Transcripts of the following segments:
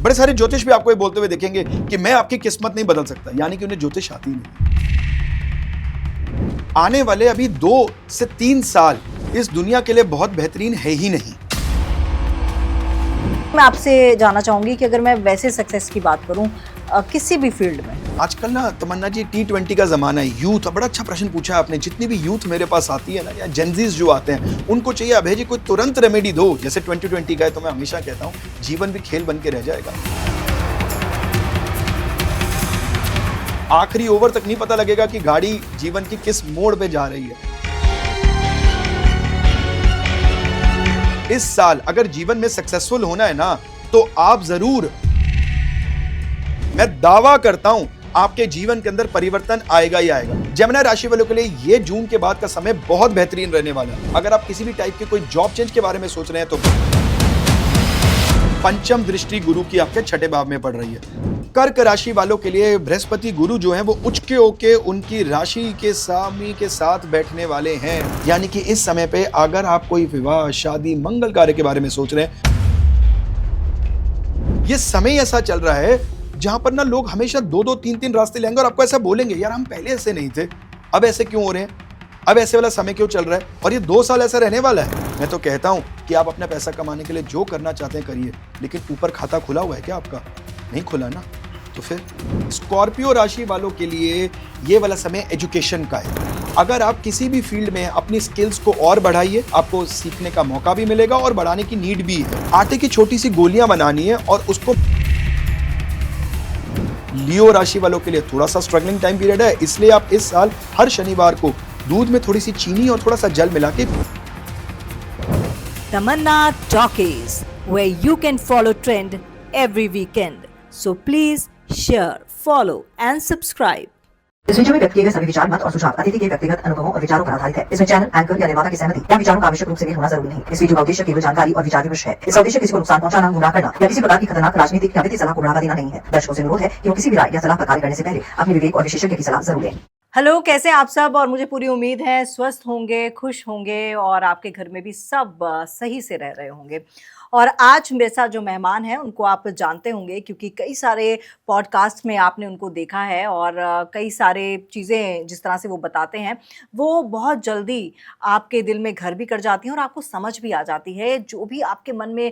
बड़े सारे ज्योतिष भी आपको ये बोलते हुए देखेंगे कि मैं आपकी किस्मत नहीं बदल सकता, यानी कि उन्हें ज्योतिष आती नहीं। आने वाले अभी 2 से 3 साल इस दुनिया के लिए बहुत बेहतरीन है ही नहीं। मैं आपसे जानना चाहूंगी कि अगर मैं वैसे सक्सेस की बात करूं किसी भी फील्ड में, आजकल ना तमन्ना जी T20 का जमाना है, यूथ, बड़ा अच्छा प्रश्न पूछा आपने। जितनी भी यूथ मेरे पास आती है ना, या जेंजीज जो आते हैं, उनको चाहिए अभय जी कोई तुरंत रेमेडी दो। जैसे 2020 का है, तो मैं हमेशा कहता हूँ जीवन भी खेल बन के रह जाएगा। आखिरी ओवर तक नहीं पता लगेगा कि गाड़ी जीवन की किस मोड़ पे जा रही है। इस साल अगर जीवन में सक्सेसफुल होना है ना, तो आप जरूर, मैं दावा करता हूं, आपके जीवन के अंदर परिवर्तन आएगा ही आएगा। जेमिनी राशि वालों के लिए ये जून के बाद का समय बहुत बेहतरीन रहने वाला है। अगर आप किसी भी टाइप के कोई जॉब चेंज के बारे में सोच रहे हैं तो पंचम दृष्टि गुरु की आपके 6ठे भाव में पड़ रही है। कर्क राशि वालों के लिए बृहस्पति गुरु जो है वो उचके होके उनकी राशि के स्वामी के साथ बैठने वाले हैं, यानी कि इस समय पे अगर आप कोई विवाह, शादी, मंगल कार्य के बारे में सोच रहे हैं, ये समय ऐसा चल रहा है जहां पर ना लोग हमेशा 2-2, 3-3 रास्ते लेंगे और आपको ऐसा बोलेंगे, यार हम पहले ऐसे नहीं थे, अब ऐसे क्यों हो रहे हैं, अब ऐसे वाला समय क्यों चल रहा है, और ये 2 साल ऐसा रहने वाला है। मैं तो कहता हूं कि आप अपना पैसा कमाने के लिए जो करना चाहते हैं करिए, लेकिन ऊपर खाता खुला हुआ है क्या आपका? नहीं खुला ना। तो फिर स्कॉर्पियो राशि वालों के लिए ये वाला समय एजुकेशन का है। अगर आप किसी भी फील्ड में अपनी स्किल्स को और बढ़ाइए, आपको सीखने का मौका भी मिलेगा और बढ़ाने की नीड भी है। आटे की छोटी सी गोलियां बनानी है और उसको, लियो राशि वालों के लिए थोड़ा सा स्ट्रगलिंग टाइम पीरियड है, इसलिए आप इस साल हर शनिवार को दूध में थोड़ी सी चीनी और थोड़ा सा जल मिला के Tamanna Talkies, where you can follow trend every weekend. So please share, follow and subscribe. इस वीडियो में व्यक्त किए गए सभी विचार, मत और सुझाव अतिथि के व्यक्तिगत अनुभवों और विचारों पर आधारित है। इसमें चैनल, एंकर या निर्माता की सहमति या विचारों का आवश्यक रूप से मेल होना जरूरी नहीं। इस वीडियो का उद्देश्य केवल जानकारी और विचार विमर्श है। इसका उद्देश्य किसी को नुकसान पहुंचाना, गुमराह करना या किसी प्रकार की खतरनाक राजनीतिक या वित्तीय सलाह को बढ़ावा देना नहीं है। दर्शकों से अनुरोध है कि वो किसी भी राय या सलाह पर कार्य करने से पहले अपने विवेक और विशेषज्ञ की सलाह जरूर लें। हेलो, कैसे हैं आप सब? और मुझे पूरी उम्मीद है स्वस्थ होंगे, खुश होंगे और आपके घर में भी सब सही से रह रहे होंगे। और आज मेरे साथ जो मेहमान हैं उनको आप जानते होंगे, क्योंकि कई सारे पॉडकास्ट में आपने उनको देखा है और कई सारे चीज़ें जिस तरह से वो बताते हैं वो बहुत जल्दी आपके दिल में घर भी कर जाती हैं और आपको समझ भी आ जाती है। जो भी आपके मन में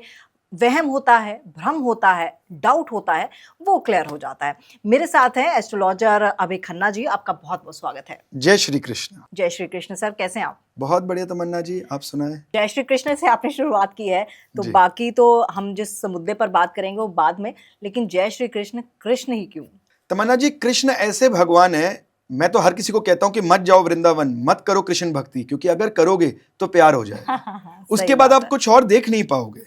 वहम होता है, भ्रम होता है, डाउट होता है, वो क्लियर हो जाता है। मेरे साथ हैं एस्ट्रोलॉजर अभय खन्ना जी, आपका बहुत बहुत स्वागत है। जय श्री कृष्ण। जय श्री कृष्ण सर, कैसे हैं आप? बहुत बढ़िया तमन्ना जी, आप सुनाएं। जय श्री कृष्ण से आपने शुरुआत की है, तो बाकी तो हम जिस मुद्दे पर बात करेंगे वो बाद में, लेकिन जय श्री कृष्ण, कृष्ण ही क्यों? तमन्ना जी, कृष्ण ऐसे भगवान है, मैं तो हर किसी को कहता हूं कि मत जाओ वृंदावन, मत करो कृष्ण भक्ति, क्योंकि अगर करोगे तो प्यार हो जाए। उसके बाद आप कुछ और देख नहीं पाओगे।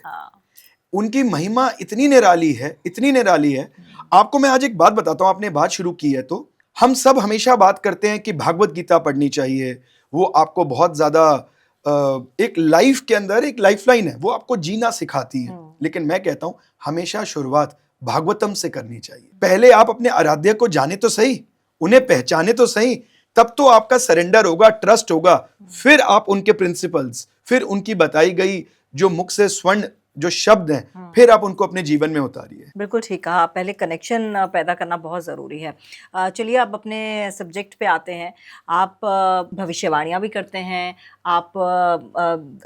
उनकी महिमा इतनी निराली है, इतनी निराली है। आपको मैं आज एक बात बताता हूं, आपने बात शुरू की है तो हम सब हमेशा बात करते हैं कि भागवत गीता पढ़नी चाहिए, वो आपको बहुत ज्यादा एक लाइफ के अंदर एक लाइफलाइन है, वो आपको जीना सिखाती है। लेकिन मैं कहता हूं हमेशा शुरुआत भागवतम से करनी चाहिए। पहले आप अपने आराध्य को जाने तो सही, उन्हें पहचाने तो सही, तब तो आपका सरेंडर होगा, ट्रस्ट होगा, फिर आप उनके प्रिंसिपल्स, फिर उनकी बताई गई जो मुख से स्वर्ण जो शब्द हैं, फिर आप उनको अपने जीवन में उतारिए। बिल्कुल ठीक कहा, पहले कनेक्शन पैदा करना बहुत ज़रूरी है। चलिए अब अपने सब्जेक्ट पे आते हैं। आप भविष्यवाणियाँ भी करते हैं, आप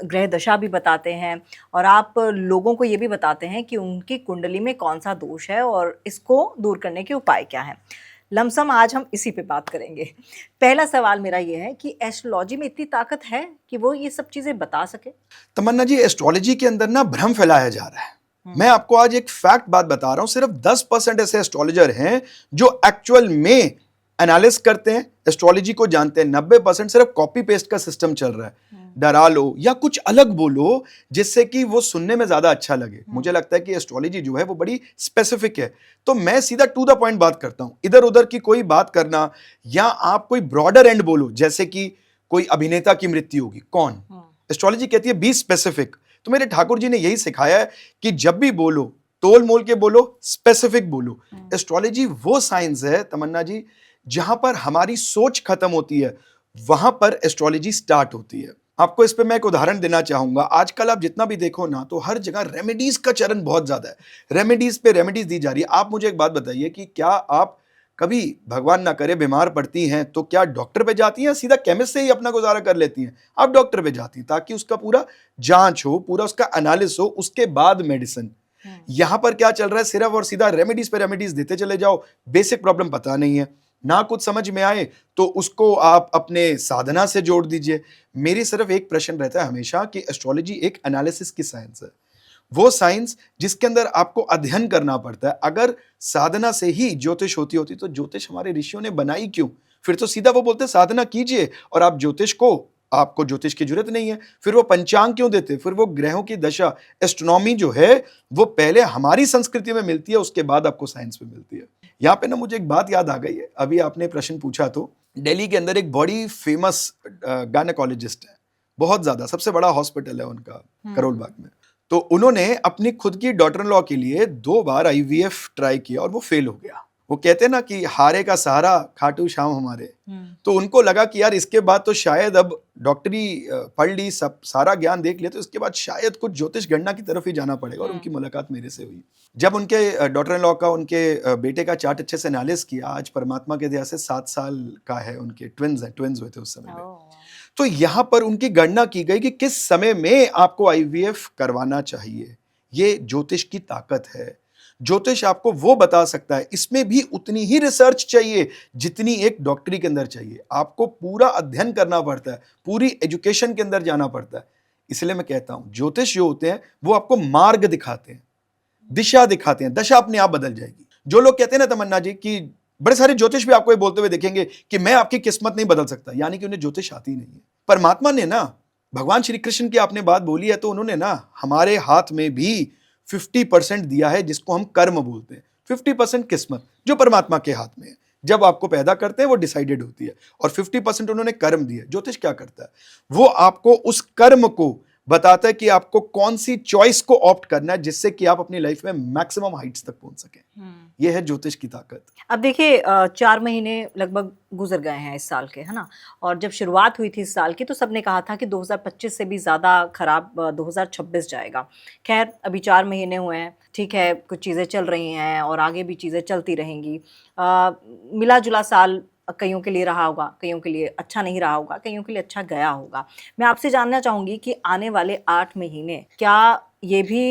ग्रह दशा भी बताते हैं और आप लोगों को ये भी बताते हैं कि उनकी कुंडली में कौन सा दोष है और इसको दूर करने के उपाय क्या हैं। लमसम आज हम इसी पे बात करेंगे। पहला सवाल मेरा ये है कि एस्ट्रोलॉजी में इतनी ताकत है कि वो ये सब चीजें बता सके? तमन्ना जी, एस्ट्रोलॉजी के अंदर ना भ्रम फैलाया जा रहा है। मैं आपको आज एक फैक्ट बात बता रहा हूं, सिर्फ 10% ऐसे एस्ट्रोलॉजर हैं जो एक्चुअल में एनालिस करते हैं, एस्ट्रोलॉजी को जानते हैं। 90% सिर्फ कॉपी पेस्ट का सिस्टम चल रहा है। डरा लो या कुछ अलग बोलो जिससे कि वो सुनने में ज्यादा अच्छा लगे। मुझे लगता है कि एस्ट्रोलॉजी जो है वो बड़ी स्पेसिफिक है, तो मैं सीधा टू द पॉइंट बात करता हूं। इधर उधर की कोई बात करना या आप कोई ब्रॉडर एंड बोलो, जैसे कि कोई अभिनेता की मृत्यु होगी, कौन? एस्ट्रोलॉजी कहती है बी स्पेसिफिक। तो मेरे ठाकुर जी ने यही सिखाया है कि जब भी बोलो तोल मोल के बोलो, स्पेसिफिक बोलो। एस्ट्रोलॉजी वो साइंस है तमन्ना जी, जहां पर हमारी सोच खत्म होती है वहां पर एस्ट्रोलॉजी स्टार्ट होती है। आपको इस पे मैं एक उदाहरण देना चाहूंगा। आजकल आप जितना भी देखो ना, तो हर जगह रेमेडीज का चरण बहुत ज्यादा है। रेमेडीज पे रेमेडीज दी जा रही है। आप मुझे एक बात बताइए कि क्या आप कभी भगवान ना करे बीमार पड़ती हैं तो क्या डॉक्टर पे जाती हैं, सीधा केमिस्ट से ही अपना गुजारा कर लेती हैं? आप डॉक्टर पे जाती हैं ताकि उसका पूरा जांच हो, पूरा उसका एनालिसिस हो, उसके बाद मेडिसिन। यहां पर क्या चल रहा है, सिर्फ और सीधा रेमेडीज पे रेमेडीज देते चले जाओ। बेसिक प्रॉब्लम पता नहीं है, ना कुछ समझ में आए तो उसको आप अपने साधना से जोड़ दीजिए। मेरी सिर्फ एक प्रश्न रहता है हमेशा कि एस्ट्रोलॉजी एक एनालिसिस की साइंस है, वो साइंस जिसके अंदर आपको अध्ययन करना पड़ता है। अगर साधना से ही ज्योतिष होती तो ज्योतिष हमारे ऋषियों ने बनाई क्यों? फिर तो सीधा वो बोलते साधना कीजिए और आप ज्योतिष को, आपको ज्योतिष की जरूरत नहीं है। फिर वो पंचांग क्यों देते? फिर वो ग्रहों की दशा, एस्ट्रोनॉमी जो है वो पहले हमारी संस्कृति में मिलती है, उसके बाद आपको साइंस में मिलती है। यहाँ पे ना मुझे एक बात याद आ गई है, अभी आपने प्रश्न पूछा तो दिल्ली के अंदर एक बड़ी फेमस गायनेकोलॉजिस्ट है, बहुत ज्यादा, सबसे बड़ा हॉस्पिटल है उनका करोल बाग में। तो उन्होंने अपनी खुद की डॉटर इन लॉ के लिए 2 बार IVF ट्राई किया और वो फेल हो गया। वो कहते हैं ना कि हारे का सहारा खाटू श्याम हमारे। तो उनको लगा कि यार इसके बाद तो शायद अब डॉक्टरी पढ़ ली, सब सारा ज्ञान देख लिया, तो इसके बाद शायद कुछ ज्योतिष गणना की तरफ ही जाना पड़ेगा। और उनकी मुलाकात मेरे से हुई। जब उनके डॉटर इन लॉ का, उनके बेटे का चार्ट अच्छे से एनालिसिस किया, आज परमात्मा के दया से 7 साल का है, उनके ट्विन्स हुए थे उस समय में। तो यहां पर उनकी गणना की गई कि किस समय में आपको IVF करवाना चाहिए। ये ज्योतिष की ताकत है। ज्योतिष आपको वो बता सकता है। इसमें भी उतनी ही रिसर्च चाहिए जितनी एक डॉक्टरी के अंदर चाहिए। आपको पूरा अध्ययन करना पड़ता है, पूरी एजुकेशन के अंदर जाना पड़ता है। इसलिए मैं कहता हूं ज्योतिष जो होते हैं वो आपको मार्ग दिखाते हैं, दिशा दिखाते हैं, दशा अपने आप बदल जाएगी। जो लोग कहते हैं ना तमन्ना जी कि बड़े सारे ज्योतिष भी आपको ये बोलते हुए देखेंगे कि मैं आपकी किस्मत नहीं बदल सकता, यानी कि उन्हें ज्योतिष आती नहीं है। परमात्मा ने ना, भगवान श्री कृष्ण की आपने बात बोली है, तो उन्होंने ना हमारे हाथ में भी 50% दिया है, जिसको हम कर्म बोलते हैं। 50% किस्मत जो परमात्मा के हाथ में है, जब आपको पैदा करते हैं वो डिसाइडेड होती है, और 50% उन्होंने कर्म दिया। ज्योतिष क्या करता है, वो आपको उस कर्म को बताता है कि आपको कौन सी चॉइस को ऑप्ट करना है जिससे कि आप अपनी लाइफ में मैक्सिमम हाइट्स तक पहुंच सकें। ये है ज्योतिष की ताकत। अब देखिए 4 महीने लगभग गुजर गए हैं इस साल के, है ना। और जब शुरुआत हुई थी इस साल की तो सबने कहा था कि 2025 से भी ज़्यादा खराब 2026 जाएगा। खैर अभी 4 महीने हुए हैं, ठीक है, कुछ चीज़ें चल रही हैं और आगे भी चीज़ें चलती रहेंगी। मिला जुला साल कईयों के लिए रहा होगा, कईयों के लिए अच्छा नहीं रहा होगा, कईयों के लिए अच्छा गया होगा। मैं आपसे जानना चाहूँगी कि आने वाले 8 महीने क्या ये भी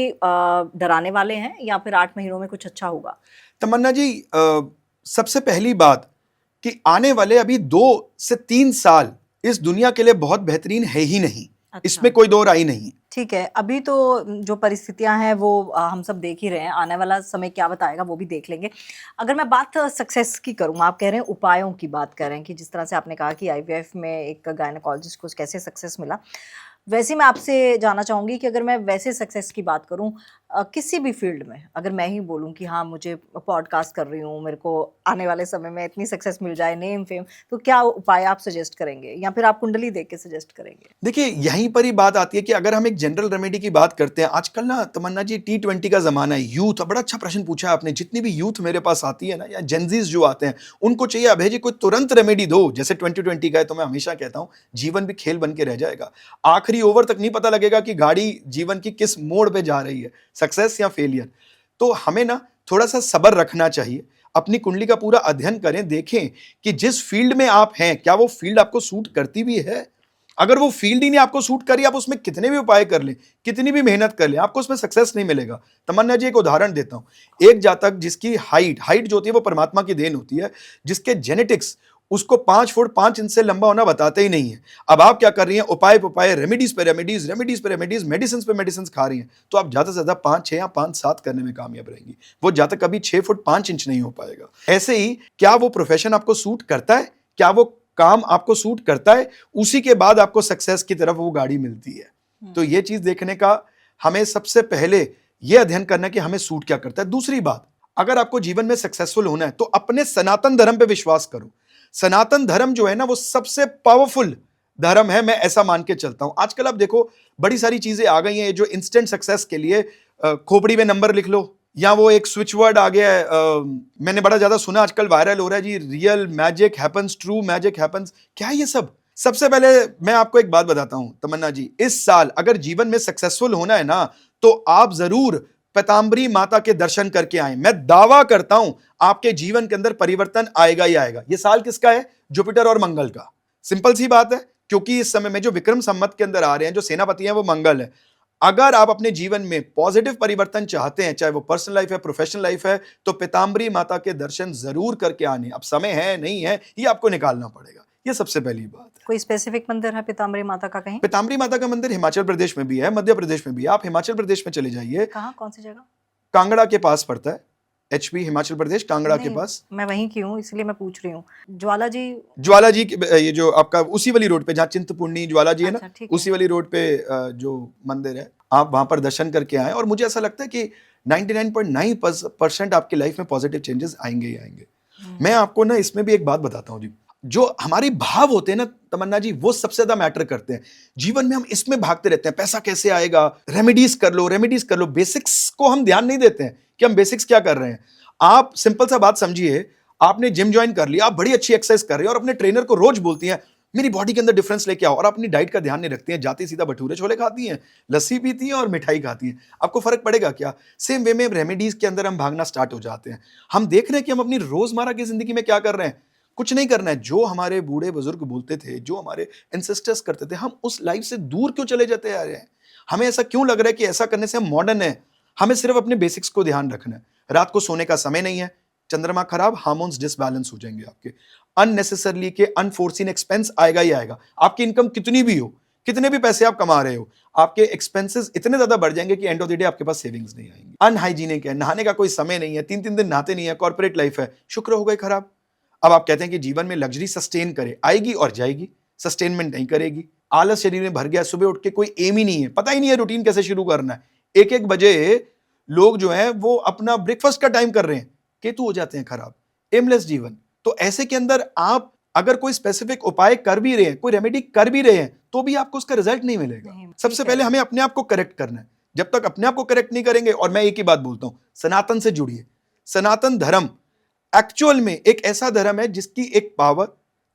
डराने वाले हैं या फिर 8 महीनों में कुछ अच्छा होगा? तमन्ना जी, सबसे पहली बात कि आने वाले अभी 2 से 3 साल इस दुनिया के लिए बहुत बेहतरीन है ही नहीं। अच्छा। इसमें कोई दो राय नहीं। ठीक है, अभी तो जो परिस्थितियां हैं वो हम सब देख ही रहे हैं, आने वाला समय क्या बताएगा वो भी देख लेंगे। अगर मैं बात सक्सेस की करूँ, आप कह रहे हैं उपायों की बात कर रहे हैं कि जिस तरह से आपने कहा कि IVF में एक गायनेकोलॉजिस्ट को कैसे सक्सेस मिला, वैसे मैं आपसे जानना चाहूँगी कि अगर मैं वैसे सक्सेस की बात करूँ किसी भी फील्ड में, अगर मैं ही बोलूँ कि हाँ मुझे पॉडकास्ट कर रही हूँ, मेरे को आने वाले समय में इतनी सक्सेस मिल जाए, नेम फेम, तो क्या उपाय आप सजेस्ट करेंगे या फिर आप कुंडली देख के सजेस्ट करेंगे? देखिए यहीं पर ही बात आती है कि अगर हम एक जनरल रेमेडी की बात करते हैं, आजकल ना तमन्ना जी T20 का जमाना है, यूथ, बड़ा अच्छा प्रश्न पूछा है आपने। जितनी भी यूथ मेरे पास आती है ना, या जेनजीज जो आते हैं, उनको चाहिए अभय जी कोई तुरंत रेमेडी दो। जैसे 2020 का है, तो मैं हमेशा कहता हूँ जीवन भी खेल बन के रह जाएगा। आखिरी ओवर तक नहीं पता लगेगा कि गाड़ी जीवन की किस मोड़ पे जा रही है, सक्सेस या फेलियर। तो हमें ना थोड़ा सा सब्र रखना चाहिए, अपनी कुंडली का पूरा अध्ययन करें, देखें कि जिस फील्ड में आप हैं क्या वो फील्ड आपको सूट करती भी है। अगर वो फील्ड ही नहीं आपको सूट करी, आप उसमें कितने भी उपाय कर लें, कितनी भी मेहनत कर लें, आपको उसमें सक्सेस नहीं मिलेगा। तमन्ना जी एक उदाहरण देता हूं। एक जातक जिसकी हाइट जो होती है वो परमात्मा की देन होती है, जिसके जेनेटिक्स उसको 5 फुट 5 इंच से लंबा होना बताते ही नहीं है। अब आप क्या कर रही हैं, उपाय रेमेडीज पे रेमेडीज, मेडिसिन पे मेडिसिन खा रही हैं, तो आप ज्यादा से ज्यादा 5, 6 या 5, 7 करने में कामयाब रहेंगी। वो जातक कभी 6 फुट 5 इंच नहीं हो पाएगा। ऐसे ही क्या वो प्रोफेशन आपको सूट करता है, क्या वो काम आपको सूट करता है, उसी के बाद आपको सक्सेस की तरफ वो गाड़ी मिलती है। तो ये चीज देखने का हमें सबसे पहले ये अध्ययन करना है कि हमें सूट क्या करता है। दूसरी बात, अगर आपको जीवन में सक्सेसफुल होना है तो अपने सनातन धर्म पे विश्वास करो। सनातन धर्म जो है ना वो सबसे पावरफुल धर्म है, मैं ऐसा मान के चलता हूं। आजकल आप देखो बड़ी सारी चीजें आ गई हैं जो इंस्टेंट सक्सेस के लिए, खोपड़ी में नंबर लिख लो, या वो एक स्विच वर्ड आ गया है, मैंने बड़ा ज्यादा सुना, आजकल वायरल हो रहा है जी, real magic happens, true magic happens. क्या है ये सब? सबसे पहले मैं आपको एक बात बताता हूं तमन्ना जी, इस साल अगर जीवन में सक्सेसफुल होना है ना, तो आप जरूर पीताम्बरी माता के दर्शन करके आए। मैं दावा करता हूं आपके जीवन के अंदर परिवर्तन आएगा ही आएगा। यह साल किसका है? जुपिटर और मंगल का। सिंपल सी बात है, क्योंकि इस समय में जो विक्रम संवत के अंदर आ रहे हैं, जो सेनापति हैं वो मंगल है। अगर आप अपने जीवन में पॉजिटिव परिवर्तन चाहते हैं, चाहे वो पर्सनल लाइफ है, प्रोफेशनल लाइफ है, तो पीताम्बरी माता के दर्शन जरूर करके आने। अब समय है नहीं है ये आपको निकालना पड़ेगा, ये सबसे पहली बात है। कोई स्पेसिफिक मंदिर है पीताम्बरी माता का कहीं? पीताम्बरी माता का मंदिर हिमाचल प्रदेश में भी है, मध्य प्रदेश में भी है। आप हिमाचल प्रदेश में चले जाइए। कहाँ, कौन सी जगह? कांगड़ा के पास पड़ता है, एचपी हिमाचल प्रदेश, कांगड़ा के नहीं, पास। मैं वहीं की हूँ इसलिए मैं पूछ रही हूँ। ज्वाला जी? ज्वाला जी ये जो आपका उसी वाली रोड पे जहाँ चिंतपूर्णी ज्वाला जी है अच्छा, ना, ठीक है। उसी वाली रोड पे जो मंदिर है, आप वहां पर दर्शन करके आए। और मुझे ऐसा लगता है कि 99.9% आपकी लाइफ में पॉजिटिव चेंजेस आएंगे ही आएंगे। मैं आपको ना इसमें भी एक बात बताता हूँ जी, जो हमारे भाव होते हैं ना तमन्ना जी, वो सबसे ज्यादा मैटर करते हैं। जीवन में हम इसमें भागते रहते हैं, पैसा कैसे आएगा, रेमेडीज कर लो, रेमेडीज कर लो। बेसिक्स को हम ध्यान नहीं देते हैं कि हम बेसिक्स क्या कर रहे हैं। आप सिंपल सा बात समझिए, आपने जिम ज्वाइन कर लिया, आप बड़ी अच्छी एक्सरसाइज कर रहे हैं और अपने ट्रेनर को रोज बोलती हैं मेरी बॉडी के अंदर डिफरेंस लेके आओ, और अपनी डाइट का ध्यान नहीं रखती हैं, जाती सीधा भटूरे छोले खाती हैं, लस्सी पीती हैं और मिठाई खाती हैं। आपको फर्क पड़ेगा क्या? सेम वे में रेमेडीज के अंदर हम भागना स्टार्ट हो जाते हैं। हम देख रहे हैं कि हम अपनी रोजमर्रा की जिंदगी में क्या कर रहे हैं। कुछ नहीं करना है। जो हमारे बूढ़े बुजुर्ग बोलते थे, जो हमारे एंसेस्टर्स करते थे, हम उस लाइफ से दूर क्यों चले जाते आ रहे हैं? हमें ऐसा क्यों लग रहा है कि ऐसा करने से हम मॉडर्न है? हमें सिर्फ अपने बेसिक्स को ध्यान रखना है। रात को सोने का समय नहीं है, चंद्रमा खराब, हार्मोन्स डिसबैलेंस हो जाएंगे आपके। अननेसेसरली के अनफोर्सीन एक्सपेंस आएगा ही आएगा। आपकी इनकम कितनी भी हो, कितने भी पैसे आप कमा रहे हो, आपके एक्सपेंसेस इतने ज्यादा बढ़ जाएंगे कि एंड ऑफ द डे आपके पास सेविंग्स नहीं आएंगी। अनहाइजीनिक है, नहाने का कोई समय नहीं है, 3-3 दिन नहाते नहीं है, कॉर्पोरेट लाइफ है, शुक्र हो गए खराब। अब आप कहते हैं कि जीवन में लग्जरी सस्टेन करे, आएगी और जाएगी, सस्टेनमेंट नहीं करेगी। आलस शरीर में भर गया, सुबह उठ के कोई एम ही नहीं है, पता ही नहीं है रूटीन कैसे शुरू करना है। 1-1 बजे लोग जो है वो अपना ब्रेकफास्ट का टाइम कर रहे हैं, केतु हो जाते हैं खराब, एमलेस जीवन। तो ऐसे के अंदर आप अगर कोई स्पेसिफिक उपाय कर भी रहे हैं, कोई रेमेडी कर भी रहे हैं, तो भी आपको उसका रिजल्ट नहीं मिलेगा। सबसे पहले हमें अपने आप को करेक्ट करना है। जब तक अपने आप को करेक्ट नहीं करेंगे, और मैं एक ही बात बोलता हूं, सनातन से जुड़िए। सनातन धर्म एक्चुअल में एक ऐसा धर्म है जिसकी एक पावर,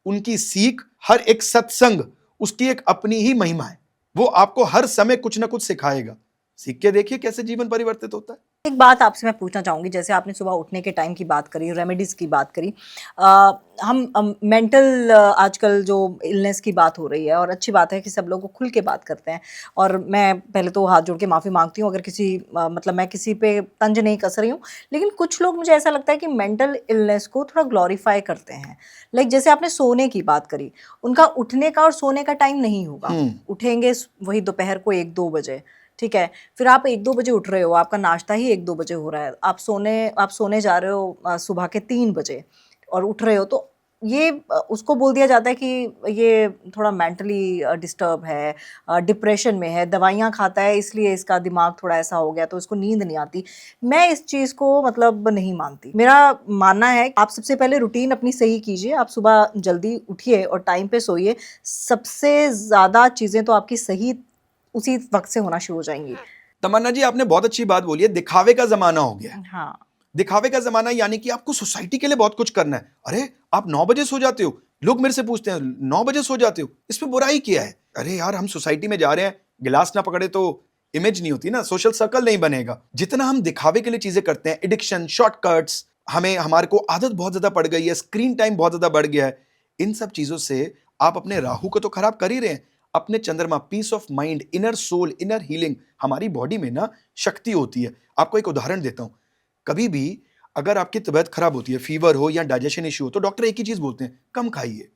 उनकी सीख, हर एक सत्संग उसकी एक अपनी ही महिमा है। वो आपको हर समय कुछ ना कुछ सिखाएगा। सीख के देखिए कैसे जीवन परिवर्तित होता है। एक बात आपसे मैं पूछना चाहूँगी, जैसे आपने सुबह उठने के टाइम की बात करी, रेमेडीज़ की बात करी, हम मेंटल आजकल जो इलनेस की बात हो रही है, और अच्छी बात है कि सब लोग को खुल के बात करते हैं। और मैं पहले तो हाथ जोड़ के माफ़ी मांगती हूँ अगर किसी मतलब मैं किसी पे तंज नहीं कस रही हूँ, लेकिन कुछ लोग, मुझे ऐसा लगता है कि मेंटल इलनेस को थोड़ा ग्लोरीफाई करते हैं। लाइक जैसे आपने सोने की बात करी, उनका उठने का और सोने का टाइम नहीं होगा। उठेंगे वही दोपहर को 1-2 बजे, ठीक है, फिर आप 1-2 बजे उठ रहे हो, आपका नाश्ता ही 1-2 बजे हो रहा है, आप सोने जा रहे हो सुबह के 3 बजे और उठ रहे हो, तो ये उसको बोल दिया जाता है कि ये थोड़ा मेंटली डिस्टर्ब है, डिप्रेशन में है, दवाइयाँ खाता है इसलिए इसका दिमाग थोड़ा ऐसा हो गया, तो इसको नींद नहीं आती। मैं इस चीज़ को मतलब नहीं मानती। मेरा मानना है आप सबसे पहले रूटीन अपनी सही कीजिए, आप सुबह जल्दी उठिए और टाइम पे सोइए। सबसे ज़्यादा चीज़ें तो आपकी सही उसी वक्त से होना शुरू हो जाएंगी। तमन्ना जी, आपने बहुत अच्छी बात बोली है। दिखावे का जमाना हो गया। हाँ, दिखावे का जमाना, यानी कि आपको सोसाइटी के लिए बहुत कुछ करना है। अरे आप 9 बजे सो जाते हो, लोग मेरे से पूछते हैं 9 बजे सो जाते हो, इसमें बुराई क्या है? अरे यार, हम सोसाइटी में जा रहे हैं, गिलास ना पकड़े तो इमेज नहीं होती ना, सोशल सर्कल नहीं बनेगा। जितना हम दिखावे के लिए चीजें करते हैं, एडिक्शन, शॉर्टकट्स, हमारे को आदत बहुत ज्यादा पड़ गई है, स्क्रीन टाइम बहुत ज्यादा बढ़ गया है। इन सब चीजों से आप अपने राहु को तो खराब कर ही रहे हैं, अपने चंद्रमा, peace of mind, inner soul, inner healing. हमारी बॉडी में ना शक्ति होती है। आपको एक उदाहरण देता हूं। कभी भी अगर आपकी तबीयत खराब होती है, फीवर हो या डाइजेशन इश्यू हो, तो डॉक्टर एक ही चीज बोलते हैं, कम खाइए।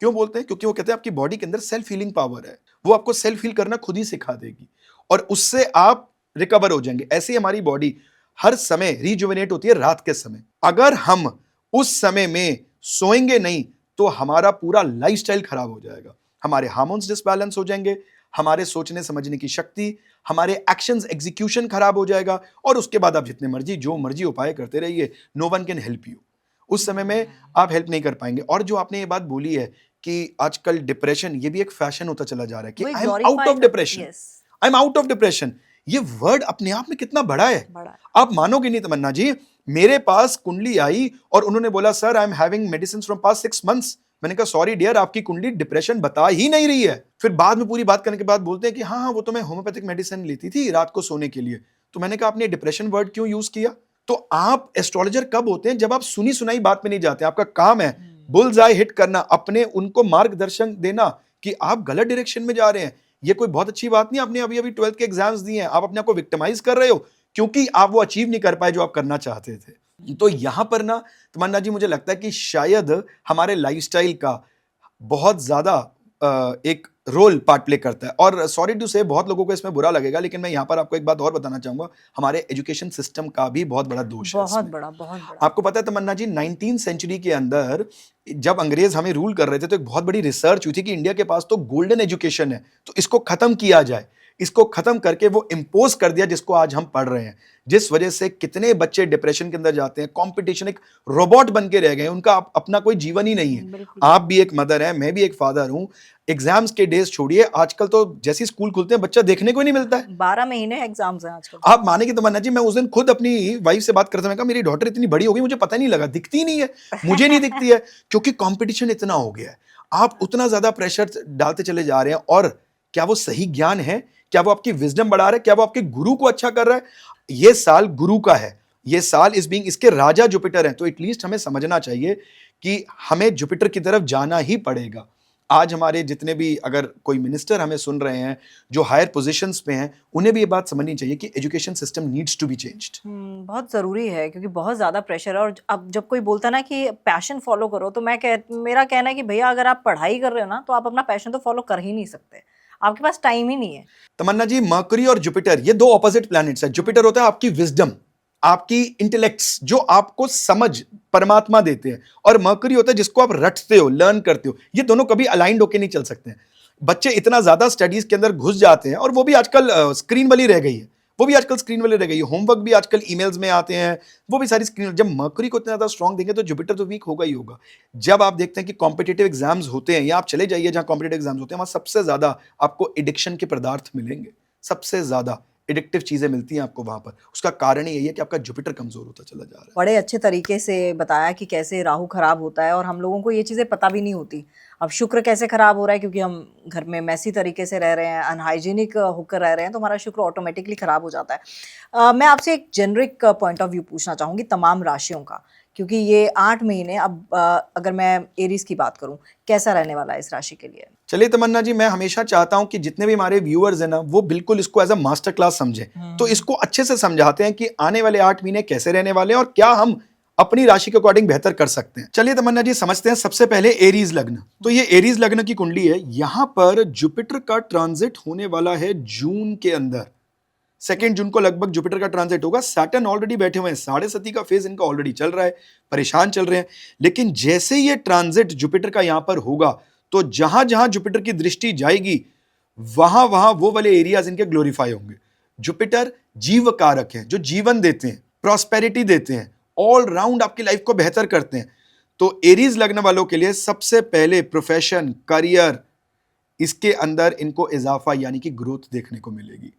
क्यों बोलते हैं? क्योंकि वो कहते हैं आपकी बॉडी के अंदर सेल्फ हीलिंग पावर है, वो आपको सेल्फ हील करना खुद ही सिखा देगी और उससे आप रिकवर हो जाएंगे। ऐसे ही हमारी बॉडी हर समय रिजुविनेट होती है रात के समय। अगर हम उस समय में सोएंगे नहीं तो हमारा पूरा लाइफस्टाइल खराब हो जाएगा, हमारे हार्मोन्स डिसबैलेंस हो जाएंगे, हमारे सोचने समझने की शक्ति, हमारे एक्शंस एग्जीक्यूशन खराब हो जाएगा, और उसके बाद आप जितने मर्जी जो मर्जी उपाय करते रहिए, no one can help you. उस समय में आप हेल्प नहीं कर पाएंगे। और जो आपने ये बात बोली है कि आजकल डिप्रेशन, ये भी एक फैशन होता चला जा रहा है कि I am out of depression, I am out of depression. ये वर्ड अपने आप में कितना बड़ा है, आप मानोगे नहीं तमन्ना जी। मेरे पास कुंडली आई और उन्होंने बोला, sir I am having medicine from past 6 months, मैंने कहा सॉरी डियर, आपकी कुंडली डिप्रेशन बता ही नहीं रही है। फिर बाद में पूरी बात करने के बाद बोलते हैं कि हाँ वो तो मैं होम्योपैथिक मेडिसिन लेती थी रात को सोने के लिए। तो मैंने कहा आपने डिप्रेशन वर्ड क्यों यूज किया? तो आप एस्ट्रोलॉजर कब होते हैं? जब आप सुनी सुनाई बात में नहीं जाते। आपका काम है बुल्स आई हिट करना, अपने उनको मार्गदर्शन देना कि आप गलत डायरेक्शन में जा रहे हैं। ये कोई बहुत अच्छी बात नहीं। आपने अभी 12th के एग्जाम्स दिए हैं, आप अपने आप को विक्टिमाइज कर रहे हो क्योंकि आप वो अचीव नहीं कर पाए जो आप करना चाहते थे। तो यहां पर ना तमन्ना जी, मुझे लगता है कि शायद हमारे लाइफस्टाइल का बहुत ज्यादा एक रोल पार्ट प्ले करता है। और सॉरी टू से बहुत लोगों को इसमें बुरा लगेगा, लेकिन मैं यहाँ पर आपको एक बात और बताना चाहूंगा, हमारे एजुकेशन सिस्टम का भी बहुत बड़ा दोष है इसमें। बहुत बड़ा। आपको पता है तमन्ना जी, 19th सेंचुरी के अंदर जब अंग्रेज हमें रूल कर रहे थे तो एक बहुत बड़ी रिसर्च हुई थी कि इंडिया के पास तो गोल्डन एजुकेशन है, तो इसको खत्म किया जाए। इसको खत्म करके वो इंपोज कर दिया जिसको आज हम पढ़ रहे हैं, जिस वजह से कितने बच्चे डिप्रेशन के अंदर जाते हैं, कंपटीशन, एक रोबोट बन के रह गए, उनका अपना कोई जीवन ही नहीं है। आप भी एक मदर है, मैं भी एक फादर हूं। एग्जाम्स के डेज छोड़िए, आजकल तो जैसे स्कूल खुलते हैं बच्चा देखने को ही नहीं मिलता है। 12 महीने एग्जाम्स हैं आजकल। आप माने की तमन्ना जी, मैं उस दिन खुद अपनी वाइफ से बात करता, मैं कहा मेरी डॉटर इतनी बड़ी हो गई, मुझे पता नहीं लगा, दिखती ही नहीं है, मुझे नहीं दिखती है, क्योंकि कंपटीशन इतना हो गया है। आप उतना ज्यादा प्रेशर डालते चले जा रहे हैं। और क्या वो सही ज्ञान है? क्या वो आपकी विजडम बढ़ा रहा है? क्या वो आपके गुरु को अच्छा कर रहा है? ये साल गुरु का है, ये साल इस बीइंग, इसके राजा जुपिटर हैं, तो एटलीस्ट हमें समझना चाहिए कि हमें जुपिटर की तरफ जाना ही पड़ेगा। आज हमारे जितने भी, अगर कोई मिनिस्टर हमें सुन रहे हैं जो हायर पोजीशंस पे हैं, उन्हें भी ये बात समझनी चाहिए कि education system needs to be changed. बहुत ज़रूरी है, क्योंकि बहुत ज़्यादा प्रेशर है। और अब जब कोई बोलता है ना कि पैशन फॉलो करो, तो मेरा कहना है कि भैया अगर आप पढ़ाई कर रहे हो ना, तो आप अपना पैशन तो फॉलो कर ही नहीं सकते, आपके पास टाइम ही नहीं है। तमन्ना जी, मर्करी और जुपिटर ये दो ऑपोजिट प्लैनेट्स हैं। जुपिटर होता है आपकी विजडम, आपकी इंटेलेक्ट्स, जो आपको समझ परमात्मा देते हैं, और मर्करी होता है जिसको आप रटते हो, लर्न करते हो। ये दोनों कभी अलाइंड होके नहीं चल सकते हैं। बच्चे इतना ज्यादा स्टडीज के अंदर घुस जाते हैं, और वो भी आजकल स्क्रीन वाली रह गई है, वो भी आजकल स्क्रीन वाले रह गई है। होमवर्क भी आजकल ईमेल्स में आते हैं, वो भी सारी स्क्रीन। जब मर्करी को इतना ज्यादा स्ट्रांग देंगे तो जुपिटर तो वीक होगा ही होगा। जब आप देखते हैं कि कॉम्पिटिटिव एग्जाम्स होते हैं, या आप चले जाइए जहां कॉम्पिटिटिव एग्जाम्स होते हैं, वहां सबसे ज्यादा आपको एडिक्शन के पदार्थ मिलेंगे, सबसे ज्यादा एडिक्टिव चीजें मिलती हैं आपको वहां पर। उसका कारण ही यही है कि आपका जुपिटर कमजोर होता चला जा रहा है। बड़े अच्छे तरीके से बताया कि कैसे राहु खराब होता है, और हम लोगों को ये चीज़ें पता भी नहीं होती। अब शुक्र कैसे खराब हो रहा है, क्योंकि हम घर में मैसी तरीके से रह रहे हैं, अनहाइजीनिक होकर रह रहे हैं, तो हमारा शुक्र ऑटोमेटिकली खराब हो जाता है। मैं आपसे एक जेनरिक पॉइंट ऑफ व्यू पूछना चाहूँगी तमाम राशियों का, क्योंकि ये 8 महीने, अब अगर मैं एरीज की बात करूं, कैसा रहने वाला है इस राशि के लिए? चलिए तमन्ना जी, मैं हमेशा चाहता हूं कि जितने भी हमारे व्यूअर्स हैं ना, वो बिल्कुल इसको एज अ मास्टर क्लास समझें। तो इसको अच्छे से समझाते हैं कि आने वाले 8 महीने कैसे रहने वाले हैं और क्या हम अपनी राशि के अकॉर्डिंग बेहतर कर सकते हैं। चलिए तमन्ना जी, समझते हैं। सबसे पहले एरीज लग्न। तो ये एरीज लग्न की कुंडली है। यहां पर जुपिटर का ट्रांजिट होने वाला है जून के अंदर। 2 जून को लगभग जुपिटर का ट्रांजिट होगा। सैटर्न ऑलरेडी बैठे हुए हैं, 7.5 का फेज इनका ऑलरेडी चल रहा है, परेशान चल रहे हैं। लेकिन जैसे ये ट्रांजिट जुपिटर का यहां पर होगा, तो जहां जहां जुपिटर की दृष्टि जाएगी, वहां वहां वो वाले एरियाज इनके ग्लोरीफाई होंगे। जुपिटर जीव कारक है, जो जीवन देते हैं, प्रॉस्पेरिटी देते हैं, ऑल राउंड आपकी लाइफ को बेहतर करते हैं। तो एरीज लगने वालों के लिए सबसे पहले प्रोफेशन, करियर, इसके अंदर इनको इजाफा यानी कि ग्रोथ देखने को मिलेगी।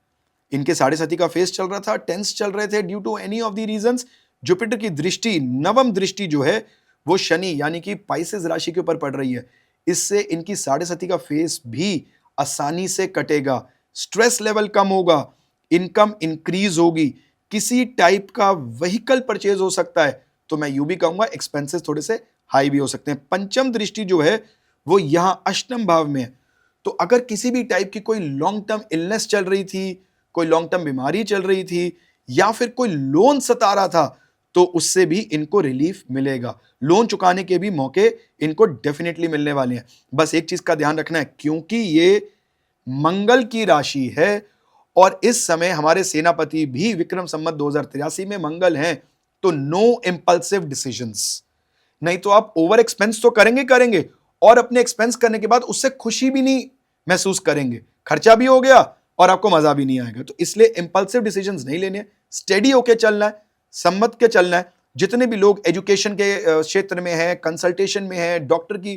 इनके 7.5 का फेज चल रहा था, टेंस चल रहे थे due to any of the reasons. Jupiter की दृष्टि, नवम दृष्टि जो है, वो शनि यानी कि पाइसेस राशि के ऊपर पड़ रही है। इससे इनकी 7.5 का फेज भी आसानी से कटेगा, स्ट्रेस लेवल कम होगा, इनकम इंक्रीज होगी, किसी टाइप का व्हीकल परचेज हो सकता है। तो मैं यूं भी कहूंगा एक्सपेंसेस थोड़े से हाई भी हो सकते हैं। पंचम दृष्टि जो है वो यहां अष्टम भाव में है। तो अगर किसी भी टाइप की कोई लॉन्ग टर्म इलनेस चल रही थी, कोई लॉन्ग टर्म बीमारी चल रही थी, या फिर कोई लोन सता रहा था, तो उससे भी इनको रिलीफ मिलेगा। लोन चुकाने के भी मौके इनको डेफिनेटली मिलने वाले हैं। बस एक चीज का ध्यान रखना है, क्योंकि ये मंगल की राशि है और इस समय हमारे सेनापति भी विक्रम संवत 2083 में मंगल हैं, तो नो इंपल्सिव डिसीजंस। नहीं तो आप ओवर एक्सपेंस तो करेंगे, और अपने एक्सपेंस करने के बाद उससे खुशी भी नहीं महसूस करेंगे, खर्चा भी हो गया और आपको मजा भी नहीं आएगा। तो इसलिए इंपल्सिव डिसीजंस नहीं लेने, स्टेडी होके चलना है, सम्मत के चलना है। जितने भी लोग एजुकेशन के क्षेत्र में हैं, कंसल्टेशन में हैं, डॉक्टर की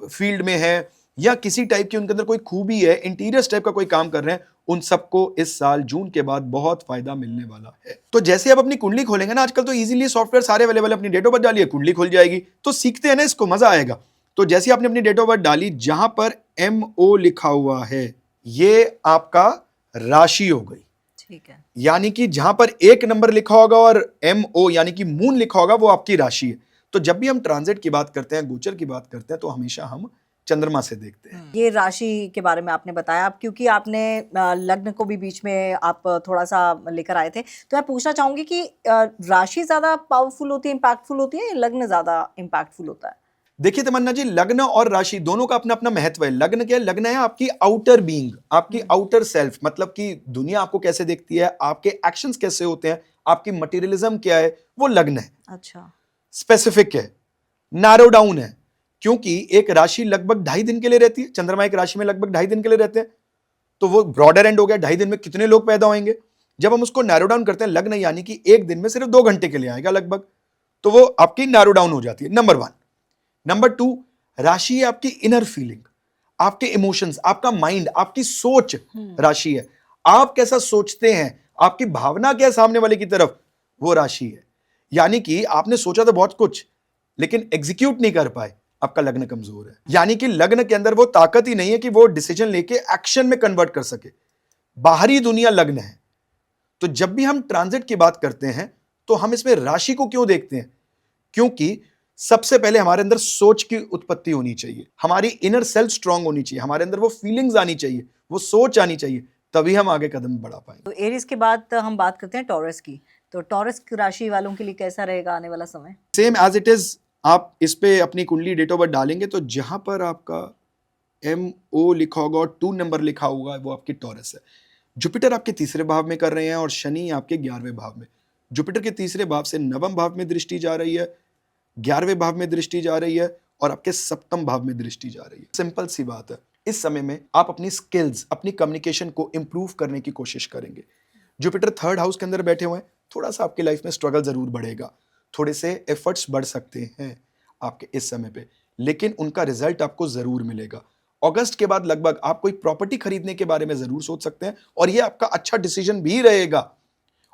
फील्ड में हैं, या किसी टाइप की उनके अंदर कोई खूबी है, इंटीरियर्स टाइप का कोई काम कर रहे हैं, उन सबको इस साल जून के बाद बहुत फायदा मिलने वाला है। तो जैसे आप अपनी कुंडली खोलेंगे ना, आजकल तो इजीली सॉफ्टवेयर सारे अवेलेबल है, अपनी डेट ऑफ बर्थ डालिए, कुंडली खुल जाएगी। तो सीखते हैं ना, इसको मजा आएगा। तो जैसे आपने अपनी डेट ऑफ बर्थ डाली, जहां पर MO लिखा हुआ है ये आपका राशि हो गई। ठीक है। यानी कि जहां पर 1 नंबर लिखा होगा और MO यानी कि मून लिखा होगा वो आपकी राशि है। तो जब भी हम ट्रांजिट की बात करते हैं, गोचर की बात करते हैं, तो हमेशा हम चंद्रमा से देखते हैं। ये राशि के बारे में आपने बताया, अब क्योंकि आपने लग्न को भी बीच में आप थोड़ा सा लेकर आए थे, तो मैं पूछना चाहूंगी कि राशि ज्यादा पावरफुल होती है, इम्पैक्टफुल होती है, या लग्न ज्यादा इम्पैक्टफुल होता है? देखिए तमन्ना जी, लग्न और राशि दोनों का अपना अपना महत्व है। लग्न क्या है? लग्न है आपकी आउटर बीइंग, आपकी आउटर सेल्फ, मतलब कि दुनिया आपको कैसे देखती है, आपके एक्शंस कैसे होते हैं, आपकी मटेरियलिज्म क्या है, वो लग्न है। अच्छा। स्पेसिफिक है, नैरो डाउन है, क्योंकि एक राशि लगभग 2.5 दिन के लिए रहती है। चंद्रमा एक राशि में लगभग 2.5 दिन के लिए रहते हैं, तो वो ब्रॉडर एंड हो गया। 2.5 दिन में कितने लोग पैदा होंगे? जब हम उसको नैरो डाउन करते हैं, लग्न यानी कि एक दिन में सिर्फ 2 घंटे के लिए आएगा लगभग, तो वो आपकी नैरो डाउन हो जाती है, नंबर 1। नंबर 2, राशि है आपकी इनर फीलिंग, आपके इमोशंस, आपका माइंड, आपकी सोच राशि है। आप कैसा सोचते हैं, आपकी भावना क्या है सामने वाले की तरफ, वो राशि है। यानी कि आपने सोचा तो बहुत कुछ, लेकिन एग्जीक्यूट नहीं कर पाए, आपका लग्न कमजोर है। यानी कि लग्न के अंदर वो ताकत ही नहीं है कि वो डिसीजन लेके एक्शन में कन्वर्ट कर सके। बाहरी दुनिया लग्न है। तो जब भी हम ट्रांजिट की बात करते हैं, तो हम इसमें राशि को क्यों देखते हैं? क्योंकि सबसे पहले हमारे अंदर सोच की उत्पत्ति होनी चाहिए, हमारी इनर सेल्फ स्ट्रांग होनी चाहिए, हमारे अंदर वो फीलिंग्स आनी चाहिए, वो सोच आनी चाहिए, तभी हम आगे कदम बढ़ा पाएंगे। तो एरीज के बाद हम बात करते हैं टॉरस की। तो टॉरस राशि वालों के लिए कैसा रहेगा आने वाला समय? सेम एज इट इज, आप इस पे अपनी कुंडली डेट ऑफ बर्थ डालेंगे, तो जहां पर आपका MO लिखा होगा और 2 नंबर लिखा होगा, वो आपकी टॉरस है। जुपिटर आपके तीसरे भाव में कर रहे हैं और शनि आपके 11वें भाव में। जुपिटर के तीसरे भाव से 9वें भाव में दृष्टि जा रही है, 11वें भाव में दृष्टि जा रही है और आपके 7वें भाव में दृष्टि जा रही है। सिंपल सी बात है, इस समय में आप अपनी स्किल्स, अपनी कम्युनिकेशन को इंप्रूव करने की कोशिश करेंगे। जुपिटर 3rd हाउस के अंदर बैठे हुए हैं, थोड़ा सा आपकी लाइफ में स्ट्रगल जरूर बढ़ेगा, थोड़े से एफर्ट्स बढ़ सकते हैं आपके इस समय पे, लेकिन उनका रिजल्ट आपको जरूर मिलेगा। अगस्त के बाद लगभग आप कोई प्रॉपर्टी खरीदने के बारे में जरूर सोच सकते हैं और ये आपका अच्छा डिसीजन भी रहेगा।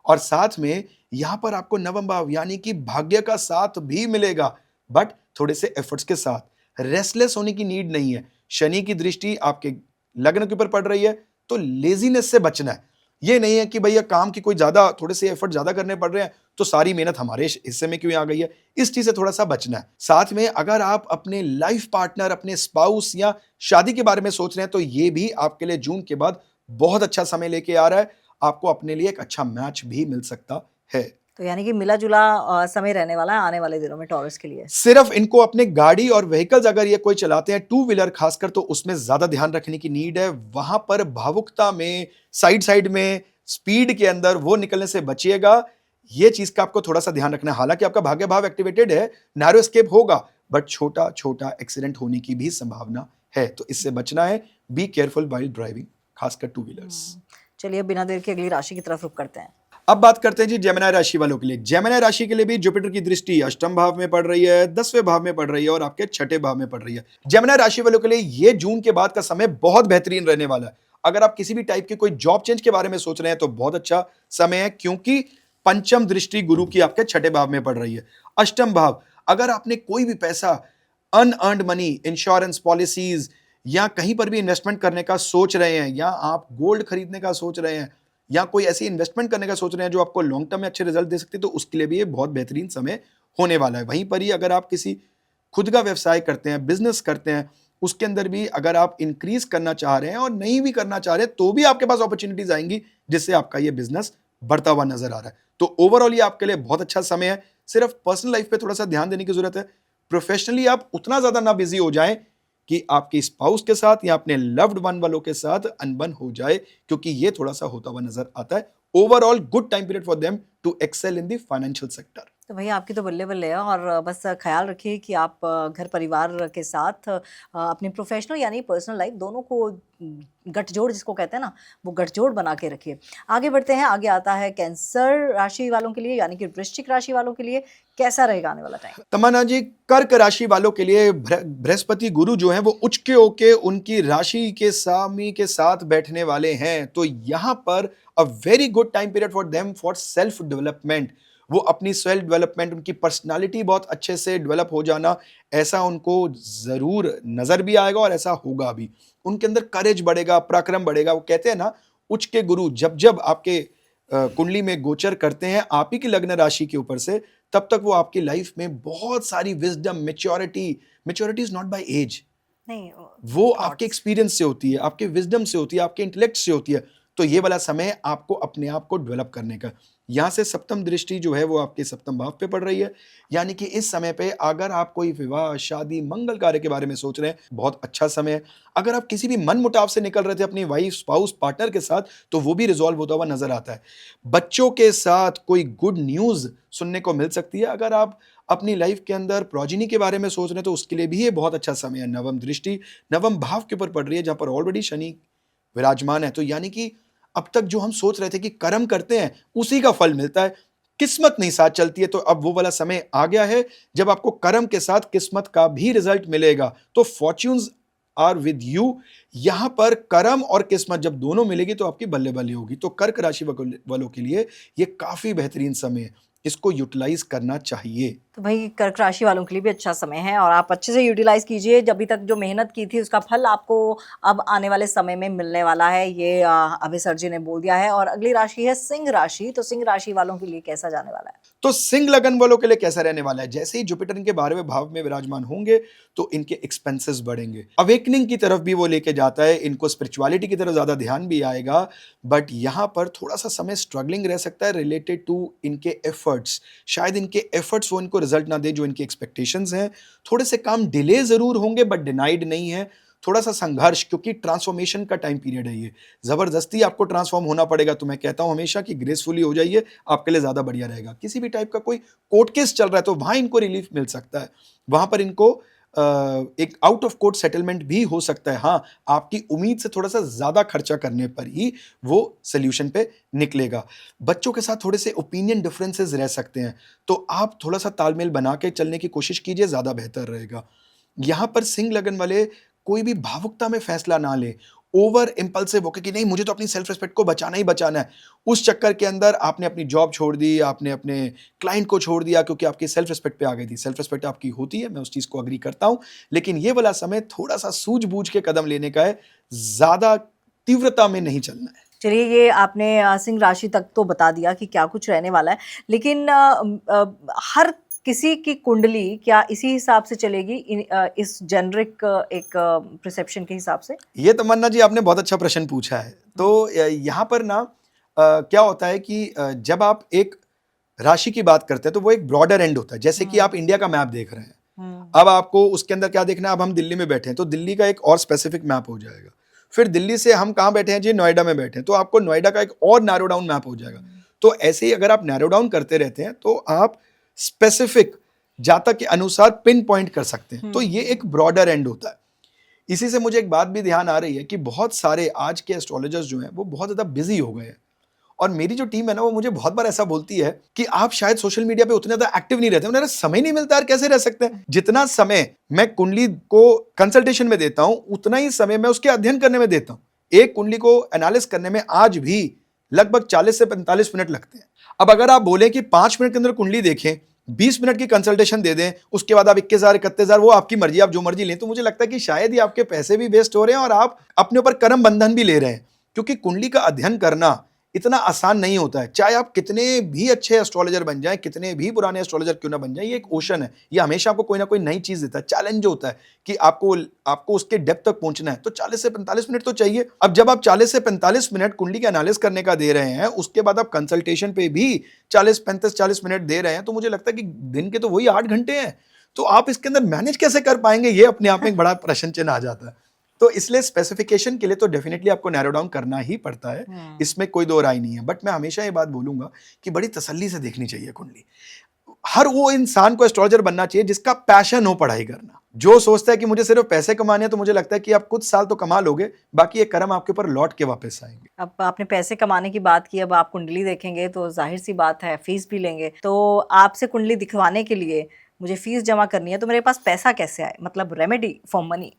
और साथ में यहां पर आपको 9वां भाव यानी कि भाग्य का साथ भी मिलेगा, बट थोड़े से एफर्ट्स के साथ। रेस्टलेस होने की नीड नहीं है। शनि की दृष्टि आपके लग्न के ऊपर पड़ रही है, तो लेजीनेस से बचना है। ये नहीं है कि भैया काम की कोई ज्यादा, थोड़े से एफर्ट ज्यादा करने पड़ रहे हैं तो सारी मेहनत हमारे हिस्से में क्यों आ गई है, इस चीज से थोड़ा सा बचना है। साथ में अगर आप अपने लाइफ पार्टनर, अपने स्पाउस या शादी के बारे में सोच रहे हैं, तो ये भी आपके लिए जून के बाद बहुत अच्छा समय लेके आ रहा है। आपको अपने लिए एक अच्छा मैच भी मिल सकता है। तो यानी कि मिला जुला समय रहने वाला है आने वाले दिनों में टॉरस के लिए। सिर्फ इनको अपने गाड़ी और व्हीकल्स अगर ये कोई चलाते हैं, 2 व्हीलर खासकर, तो उसमें ज्यादा ध्यान रखने की नीड है। वहां पर भावुकता में, साइड में, स्पीड के अंदर वो निकलने से बचिएगा। ये चीज का आपको थोड़ा सा ध्यान रखना है। हालांकि आपका भाग्य भाव एक्टिवेटेड है, नैरो एस्केप होगा, बट छोटा छोटा एक्सीडेंट होने की भी संभावना है, तो इससे बचना है। बी केयरफुल व्हाइल ड्राइविंग, खासकर 2 व्हीलर्स। चलिए अब बिना देर के अगली राशि की तरफ रुख करते हैं। अब बात करते हैं जी जेमिनी राशि वालों के लिए। जेमिनी राशि के लिए भी जुपिटर की दृष्टि 8वें भाव में पड़ रही है, 10वें भाव में पड़ रही है और आपके 6ठे भाव में पड़ रही है। जेमिनी राशि वालों के लिए ये जून के बाद का समय बहुत बेहतरीन रहने वाला है। अगर आप किसी भी टाइप की कोई जॉब चेंज के बारे में सोच रहे हैं तो बहुत अच्छा समय है, क्योंकि पंचम दृष्टि गुरु की आपके 6ठे भाव में पड़ रही है। 8वां भाव, अगर आपने कोई भी पैसा, अनअर्न्ड मनी, इंश्योरेंस पॉलिसीज या कहीं पर भी इन्वेस्टमेंट करने का सोच रहे हैं, या आप गोल्ड खरीदने का सोच रहे हैं, या कोई ऐसी इन्वेस्टमेंट करने का सोच रहे हैं जो आपको लॉन्ग टर्म में अच्छे रिजल्ट दे सकती है, तो उसके लिए भी ये बहुत बेहतरीन समय होने वाला है। वहीं पर ही अगर आप किसी खुद का व्यवसाय करते हैं, बिजनेस करते हैं, उसके अंदर भी अगर आप इंक्रीज करना चाह रहे हैं और नहीं भी करना चाह रहे हैं, तो भी आपके पास अपॉर्चुनिटीज आएंगी जिससे आपका ये बिजनेस बढ़ता हुआ नजर आ रहा है। तो ओवरऑल ये आपके लिए बहुत अच्छा समय है। सिर्फ पर्सनल लाइफ पे थोड़ा सा ध्यान देने की जरूरत है। प्रोफेशनली आप उतना ज्यादा ना बिजी हो जाएं कि आपके स्पाउस के साथ या अपने लव्ड वन वालों के साथ अनबन हो जाए, क्योंकि ये थोड़ा सा होता हुआ नजर आता है। Overall good time period for them to excel in the financial sector. तो भैया आपकी तो बल्ले बल्ले है, और बस ख्याल रखिए कि आप घर परिवार के साथ अपनी प्रोफेशनल यानी पर्सनल लाइफ दोनों को गठजोड़ जिसको कहते हैं ना, वो गठजोड़ बना के रखिए। आगे बढ़ते हैं। आगे आता है कैंसर राशि वालों के लिए यानी कि वृश्चिक राशि वालों के लिए कैसा रहेगा आने वाला टाइम? तमन्ना जी, कर्क राशि वालों के लिए बृहस्पति गुरु जो हैं वो उच्च के होके उनकी राशि के स्वामी के साथ बैठने वाले हैं। तो यहाँ पर a very good time period for them for self development. वो अपनी सेल्फ डेवलपमेंट, उनकी पर्सनालिटी बहुत अच्छे से डेवलप हो जाना, ऐसा उनको जरूर नजर भी आएगा और ऐसा होगा भी। उनके अंदर करेज बढ़ेगा, पराक्रम बढ़ेगा। वो कहते हैं ना, उच्च के गुरु जब जब आपके कुंडली में गोचर करते हैं आप ही की लग्न राशि के ऊपर से, तब तक वो आपकी लाइफ में बहुत सारी wisdom, maturity is not by age, नहीं, वो आपके एक्सपीरियंस से होती है, आपके विजडम से होती है, आपके इंटेलेक्ट से होती है। तो ये वाला समय आपको अपने आप को डेवलप करने का। यहाँ से सप्तम दृष्टि जो है वो आपके सप्तम भाव पे पड़ रही है, यानी कि इस समय पे अगर आप कोई विवाह, शादी, मंगल कार्य के बारे में सोच रहे हैं, बहुत अच्छा समय है। अगर आप किसी भी मन मुटाव से निकल रहे थे अपनी वाइफ, स्पाउस, पार्टनर के साथ, तो वो भी रिजॉल्व होता हुआ नजर आता है। बच्चों के साथ कोई गुड न्यूज सुनने को मिल सकती है। अगर आप अपनी लाइफ के अंदर प्रोजेनी के बारे में सोच रहे हैं तो उसके लिए भी ये बहुत अच्छा समय है। नवम दृष्टि नवम भाव के ऊपर पड़ रही है, जहां पर ऑलरेडी शनि विराजमान है। तो यानी कि अब तक जो हम सोच रहे थे कि कर्म करते हैं उसी का फल मिलता है, किस्मत नहीं साथ चलती है, तो अब वो वाला समय आ गया है जब आपको कर्म के साथ किस्मत का भी रिजल्ट मिलेगा। तो फॉर्च्यून्स आर विद यू। यहां पर कर्म और किस्मत जब दोनों मिलेगी तो आपकी बल्ले बल्ले होगी। तो कर्क राशि वालों के लिए ये काफी बेहतरीन समय है, इसको यूटिलाइज करना चाहिए। तो भाई कर्क राशि वालों के लिए भी अच्छा समय है और आप अच्छे से यूटिलाइज कीजिए। जब अभी तक जो मेहनत की थी उसका फल आपको अब आने वाले समय में मिलने वाला है, ये अभय सर जी ने बोल दिया है। और अगली राशि है सिंह राशि। तो सिंह राशि वालों के लिए कैसा जाने वाला है? तो सिंह लगन वालों के लिए कैसा रहने वाला है? जैसे ही जुपिटर इनके 12वें भाव में विराजमान होंगे तो इनके एक्सपेंसेस बढ़ेंगे, अवेकनिंग की तरफ भी वो लेके जाता है, इनको स्पिरिचुअलिटी की तरफ ज्यादा ध्यान भी आएगा। बट यहां पर थोड़ा सा समय स्ट्रगलिंग रह सकता है रिलेटेड टू इनके एफर्ट्स। शायद इनके एफर्ट्स वो इनको रिजल्ट ना दे जो इनकी एक्सपेक्टेशंस हैं। थोड़े से काम डिले जरूर होंगे बट डिनाइड नहीं है। थोड़ा सा संघर्ष, क्योंकि ट्रांसफॉर्मेशन का टाइम पीरियड है ये, जबरदस्ती आपको ट्रांसफॉर्म होना पड़ेगा। तो मैं कहता हूं हमेशा कि ग्रेसफुली हो जाइए, आपके लिए ज्यादा बढ़िया रहेगा। किसी भी टाइप का कोई कोर्ट केस चल रहा है तो वहां इनको रिलीफ मिल सकता है, वहां पर इनको एक आउट ऑफ कोर्ट सेटलमेंट भी हो सकता है। हाँ, आपकी उम्मीद से थोड़ा सा ज्यादा खर्चा करने पर ही वो सोल्यूशन पे निकलेगा। बच्चों के साथ थोड़े ओपिनियन डिफरेंसेस रह सकते हैं, तो आप थोड़ा सा तालमेल बना के चलने की कोशिश कीजिए, ज्यादा बेहतर रहेगा। यहां पर सिंह लगन वाले कोई भी भावुकता में फैसला ना ले, ओवर इंपल्सिव होकर कि नहीं मुझे तो अपनी सेल्फ रिस्पेक्ट को बचाना ही बचाना है, उस चक्कर के अंदर आपने अपनी जॉब छोड़ दी, आपने अपने क्लाइंट को छोड़ दिया क्योंकि आपकी सेल्फ रिस्पेक्ट पे आ गई थी। सेल्फ रिस्पेक्ट आपकी होती है, मैं उस चीज को अग्री करता हूं, लेकिन ये वाला समय थोड़ा सा सूझबूझ के कदम लेने का है, ज्यादा तीव्रता में नहीं चलना है। चलिए, ये आपने सिंह राशि तक तो बता दिया कि क्या कुछ रहने वाला है, लेकिन हर किसी की कुंडली क्या इसी हिसाब से चलेगी, इस जेनरिक एक परसेप्शन के हिसाब से? ये तमन्ना जी आपने बहुत अच्छा प्रश्न पूछा है। तो यहाँ पर ना क्या होता है कि जब आप एक राशि की बात करते हैं तो वो एक ब्रॉडर एंड होता है। जैसे कि आप इंडिया का मैप देख रहे हैं, अब आपको उसके अंदर क्या देखना है? अब हम दिल्ली में बैठे हैं तो दिल्ली का एक और स्पेसिफिक मैप हो जाएगा। फिर दिल्ली से हम कहाँ बैठे हैं जी? नोएडा में बैठे हैं, तो आपको नोएडा का एक और नैरो डाउन मैप हो जाएगा। तो ऐसे ही अगर आप नैरो डाउन करते रहते हैं तो आप स्पेसिफिक जातक के अनुसार पिन पॉइंट कर सकते हैं। तो ये एक ब्रॉडर एंड होता है। इसी से मुझे एक बात भी ध्यान आ रही है कि बहुत सारे आज के एस्ट्रोलॉजर्स जो हैं वो बहुत ज्यादा बिजी हो गए हैं, और मेरी जो टीम है ना वो मुझे बहुत बार ऐसा बोलती है कि आप शायद सोशल मीडिया पे उतने ज्यादा एक्टिव नहीं रहते। उन्हें समय नहीं मिलता यार, कैसे रह सकते हैं? जितना समय मैं कुंडली को कंसल्टेशन में देता हूं उतना ही समय मैं उसके अध्ययन करने में देता हूं। एक कुंडली को एनालिसिस करने में आज भी लगभग 40 से 45 मिनट लगते हैं। अब अगर आप बोले कि 5 मिनट के अंदर कुंडली देखें, 20 मिनट की कंसल्टेशन दे दें, उसके बाद आप 21,000 31,000, वो आपकी मर्जी, आप जो मर्जी लें, तो मुझे लगता है कि शायद ही आपके पैसे भी वेस्ट हो रहे हैं और आप अपने ऊपर कर्म बंधन भी ले रहे हैं। क्योंकि कुंडली का अध्ययन करना इतना आसान नहीं होता है। चाहे आप कितने भी अच्छे एस्ट्रोलॉजर बन जाएं, कितने भी पुराने एस्ट्रोलॉजर क्यों ना बन जाएं, ये एक ओशन है। ये हमेशा आपको कोई ना कोई नई चीज देता है। चैलेंज होता है कि आपको उसके डेप्थ तक पहुंचना है, तो 40 से 45 मिनट तो चाहिए। अब जब आप 40 से 45 मिनट कुंडली का एनालिसिस करने का दे रहे हैं, उसके बाद आप कंसल्टेशन पे भी 40 मिनट दे रहे हैं, तो मुझे लगता है कि दिन के तो वही 8 घंटे हैं। तो आप इसके अंदर मैनेज कैसे कर पाएंगे, ये अपने आप में एक बड़ा प्रश्न चिन्ह आ जाता है। तो इसलिए स्पेसिफिकेशन के लिए तो डेफिनेटली आपको नैरो डाउन करना ही पड़ता है, इसमें कोई दो राय नहीं है। बट मैं हमेशा ये बात बोलूंगा कि बड़ी तसल्ली से देखनी चाहिए कुंडली। हर वो इंसान को एस्ट्रोलॉजर बनना चाहिए जिसका पैशन हो पढ़ाई करना। जो सोचता है कि मुझे सिर्फ पैसे कमाने हैं, तो मुझे लगता है कि आप कुछ साल तो कमा लोगे, बाकी ये कर्म आपके ऊपर लौट के वापस आएंगे। अब आपने पैसे कमाने की बात की, अब आप कुंडली देखेंगे तो जाहिर सी बात है फीस भी लेंगे। तो आपसे कुंडली दिखवाने के लिए मुझे फीस जमा करनी है, तो मेरे पास पैसा कैसे आए? मतलब रेमेडी फॉर मनी।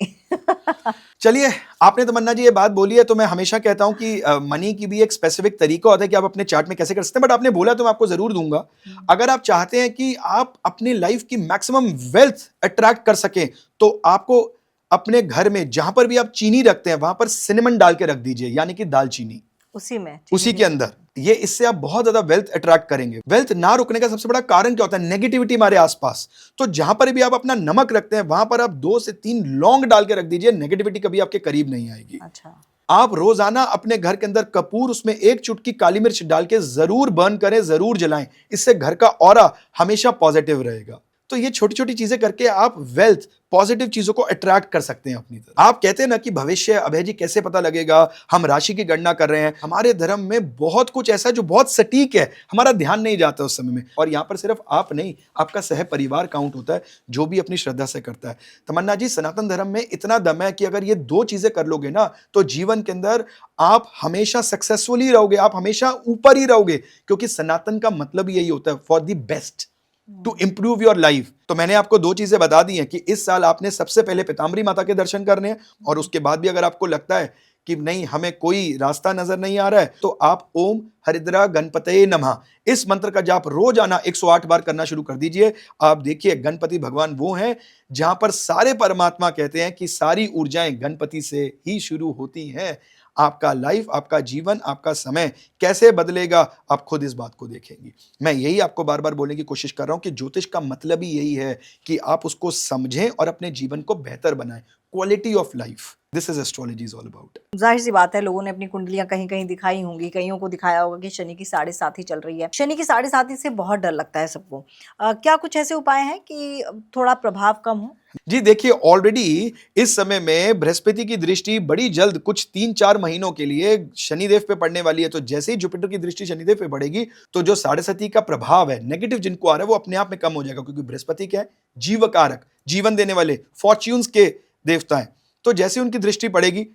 चलिए, आपने तमन्ना जी ये बात बोली है, तो मैं हमेशा कहता हूं कि मनी की भी एक स्पेसिफिक तरीका होता है कि आप अपने चार्ट में कैसे कर सकते हैं, बट आपने बोला तो मैं आपको जरूर दूंगा। अगर आप चाहते हैं कि आप अपनी लाइफ की मैक्सिमम वेल्थ अट्रैक्ट कर सकें, तो आपको अपने घर में जहां पर भी आप चीनी रखते हैं वहां पर सिनेमन डाल के रख दीजिए, यानी कि दालचीनी उसी में, उसी के अंदर। ये इससे आप बहुत ज्यादा वेल्थ अट्रैक्ट करेंगे। वेल्थ ना रुकने का सबसे बड़ा कारण क्या होता है? नेगेटिविटी हमारे आसपास। तो जहां पर भी आप अपना नमक रखते हैं वहां पर आप 2 से 3 लौंग डाल के रख दीजिए, नेगेटिविटी कभी आपके करीब नहीं आएगी। अच्छा। आप रोजाना अपने घर के अंदर कपूर, उसमें 1 चुटकी काली मिर्च डाल के जरूर बर्न करें, जरूर जलाएं। इससे घर का ऑरा हमेशा पॉजिटिव रहेगा। तो ये छोटी छोटी चीजें करके आप वेल्थ, पॉजिटिव चीजों को अट्रैक्ट कर सकते हैं अपनी तरफ। आप कहते हैं ना कि भविष्य अभय जी कैसे पता लगेगा, हम राशि की गणना कर रहे हैं। हमारे धर्म में बहुत कुछ ऐसा है जो बहुत सटीक है, हमारा ध्यान नहीं जाता उस समय में। और यहां पर सिर्फ आप नहीं, आपका सह परिवार काउंट होता है, जो भी अपनी श्रद्धा से करता है। तमन्ना जी, सनातन धर्म में इतना दम है कि अगर ये 2 चीजें कर लोगे ना, तो जीवन के अंदर आप हमेशा सक्सेसफुली रहोगे, आप हमेशा ऊपर ही रहोगे। क्योंकि सनातन का मतलब यही होता है, for the best, to improve your life. तो मैंने आपको 2 चीजें बता दी हैं कि इस साल आपने सबसे पहले पीताम्बरी माता के दर्शन करने हैं, और उसके बाद भी अगर आपको लगता है कि नहीं, हमें कोई रास्ता नजर नहीं आ रहा है, तो आप ओम हरिद्रा गणपतये नमः इस मंत्र का जाप रोजाना 108 बार करना शुरू कर दीजिए। आप देखिए, गणपति भगवान वो हैं जहां पर सारे परमात्मा कहते हैं कि सारी ऊर्जाएं गणपति से ही शुरू होती हैं। आपका लाइफ, आपका जीवन, आपका समय कैसे बदलेगा, आप खुद इस बात को देखेंगी। मैं यही आपको बार बार बोलने की कोशिश कर रहा हूं कि ज्योतिष का मतलब ही यही है कि आप उसको समझें और अपने जीवन को बेहतर बनाएं। Quality of life, this is astrology is all about. जाहिर सी बात है, लोगों ने अपनी कुंडलियां कहीं कहीं दिखाई होंगी, कईयों को दिखाया होगा कि शनि की 7.5 चल रही है। शनि की 7.5 से बहुत डर लगता है सबको। क्या कुछ ऐसे उपाय हैं कि थोड़ा प्रभाव कम हो? जी देखिए, ऑलरेडी इस समय में बृहस्पति की दृष्टि बड़ी जल्द कुछ 3-4 महीनों के लिए शनिदेव पे पड़ने वाली है। तो जैसे ही जुपिटर की दृष्टि शनिदेव पे पड़ेगी, तो जो 7.5 का प्रभाव है, नेगेटिव जिनको आ रहा है, वो अपने आप में कम हो जाएगा। क्योंकि बृहस्पति क्या है? जीवकारक, जीवन देने वाले, फॉर्च्यून्स के देवता है। तो जैसे उनकी दृष्टि पड़ेगी,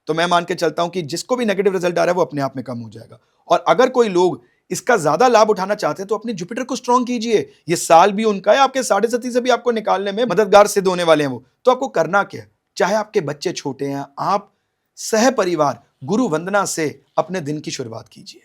तो मैं मान के चलता हूं कि जिसको भी नेगेटिव रिजल्ट आ रहा है वो अपने आप में कम हो जाएगा। और अगर कोई लोग इसका ज्यादा लाभ उठाना चाहते हैं, तो अपने जुपिटर को स्ट्रॉन्ग कीजिए। ये साल भी उनका है, आपके 7.5 से भी आपको निकालने में मददगार सिद्ध होने वाले हैं वो। तो आपको करना क्या है? चाहे आपके बच्चे छोटे हैं, आप सह परिवार गुरु वंदना से अपने दिन की शुरुआत कीजिए।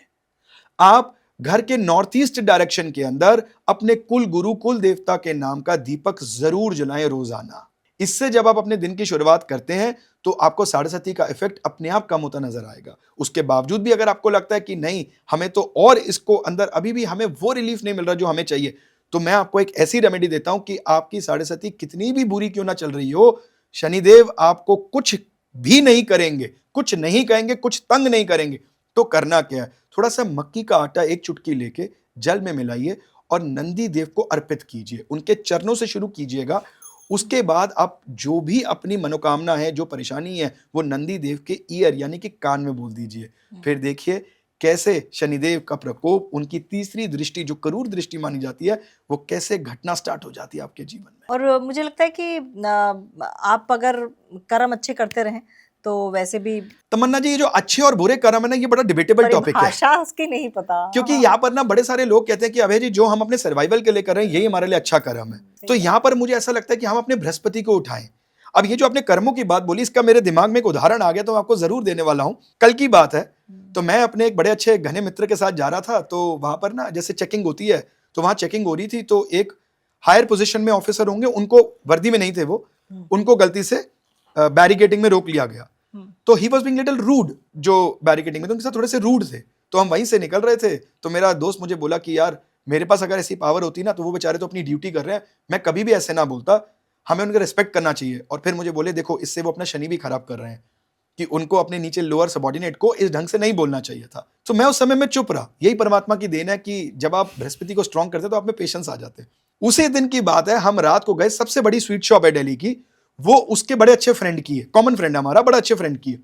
आप घर के नॉर्थ ईस्ट डायरेक्शन के अंदर अपने कुल गुरु, कुल देवता के नाम का दीपक जरूर जलाएं रोजाना। इससे जब आप अपने दिन की शुरुआत करते हैं, तो आपको 7.5 का इफेक्ट अपने आप कम होता नजर आएगा। उसके बावजूद भी अगर आपको लगता है कि नहीं, हमें तो और इसको अंदर अभी भी हमें वो रिलीफ नहीं मिल रहा जो हमें चाहिए, तो मैं आपको एक ऐसी रेमेडी देता हूं कि आपकी 7.5 कितनी भी बुरी क्यों ना चल रही हो, शनिदेव आपको कुछ भी नहीं करेंगे, कुछ नहीं कहेंगे, कुछ तंग नहीं करेंगे। तो करना क्या है? थोड़ा सा मक्की का आटा 1 चुटकी लेके जल में मिलाइए और नंदी देव को अर्पित कीजिए। उनके चरणों से शुरू कीजिएगा। उसके बाद आप जो भी अपनी मनोकामना है, जो परेशानी है, वो नंदी देव के ईयर यानी कि कान में बोल दीजिए। फिर देखिए कैसे शनिदेव का प्रकोप, उनकी तीसरी दृष्टि जो करूर दृष्टि मानी जाती है, वो कैसे घटना स्टार्ट हो जाती है आपके जीवन में। और मुझे लगता है कि आप अगर कर्म अच्छे करते रहें तो वैसे भी। तमन्ना जी, ये जो अच्छे और बुरे कर्म है ना, ये बड़ा डिबेटेबल टॉपिक है। भाषा उसकी नहीं पता, क्योंकि यहाँ पर ना बड़े सारे लोग कहते हैं कि अभय जी, जो हम अपने सर्वाइवल के लिए कर रहे हैं, यही हमारे लिए अच्छा कर्म है। तो यहाँ पर मुझे ऐसा लगता है कि हम अपने बृहस्पति को उठाएं। अब ये जो आपने कर्मों की बात बोली, इसका मेरे दिमाग में एक उदाहरण आ गया, तो मैं आपको जरूर देने वाला हूं। कल की बात है, तो मैं अपने एक बड़े अच्छे घने मित्र के साथ जा रहा था। तो वहां पर ना जैसे चेकिंग होती है, तो वहां चेकिंग हो रही थी। तो एक हायर पोजीशन में ऑफिसर होंगे, उनको वर्दी में नहीं थे वो, उनको गलती से बैरिकेडिंग में रोक लिया गया। तो he was being little rude, जो बैरिकेडिंग में, तो उनके साथ थोड़े से रूड थे। तो हम वहीं से निकल रहे थे, तो मेरा दोस्त मुझे बोला कि यार, मेरे पास अगर ऐसी पावर होती ना, तो वो बेचारे तो अपनी ड्यूटी कर रहे हैं, मैं कभी भी ऐसे ना बोलता, हमें उनका रिस्पेक्ट करना चाहिए। और फिर मुझे बोले, देखो इससे वो अपना शनि भी खराब कर रहे हैं, कि उनको अपने नीचे लोअर सबॉर्डिनेट को इस ढंग से नहीं बोलना चाहिए था। तो मैं उस समय में चुप रहा। यही परमात्मा की देन है कि जब आप बृहस्पति को स्ट्रॉन्ग करते हैं, तो आप में पेशेंस आ जाते हैं। उसी दिन की बात है, हम रात को गए, सबसे बड़ी स्वीट शॉप है दिल्ली की, वो उसके बड़े अच्छे फ्रेंड की है, कॉमन फ्रेंड है हमारा, बड़ा अच्छे फ्रेंड की है।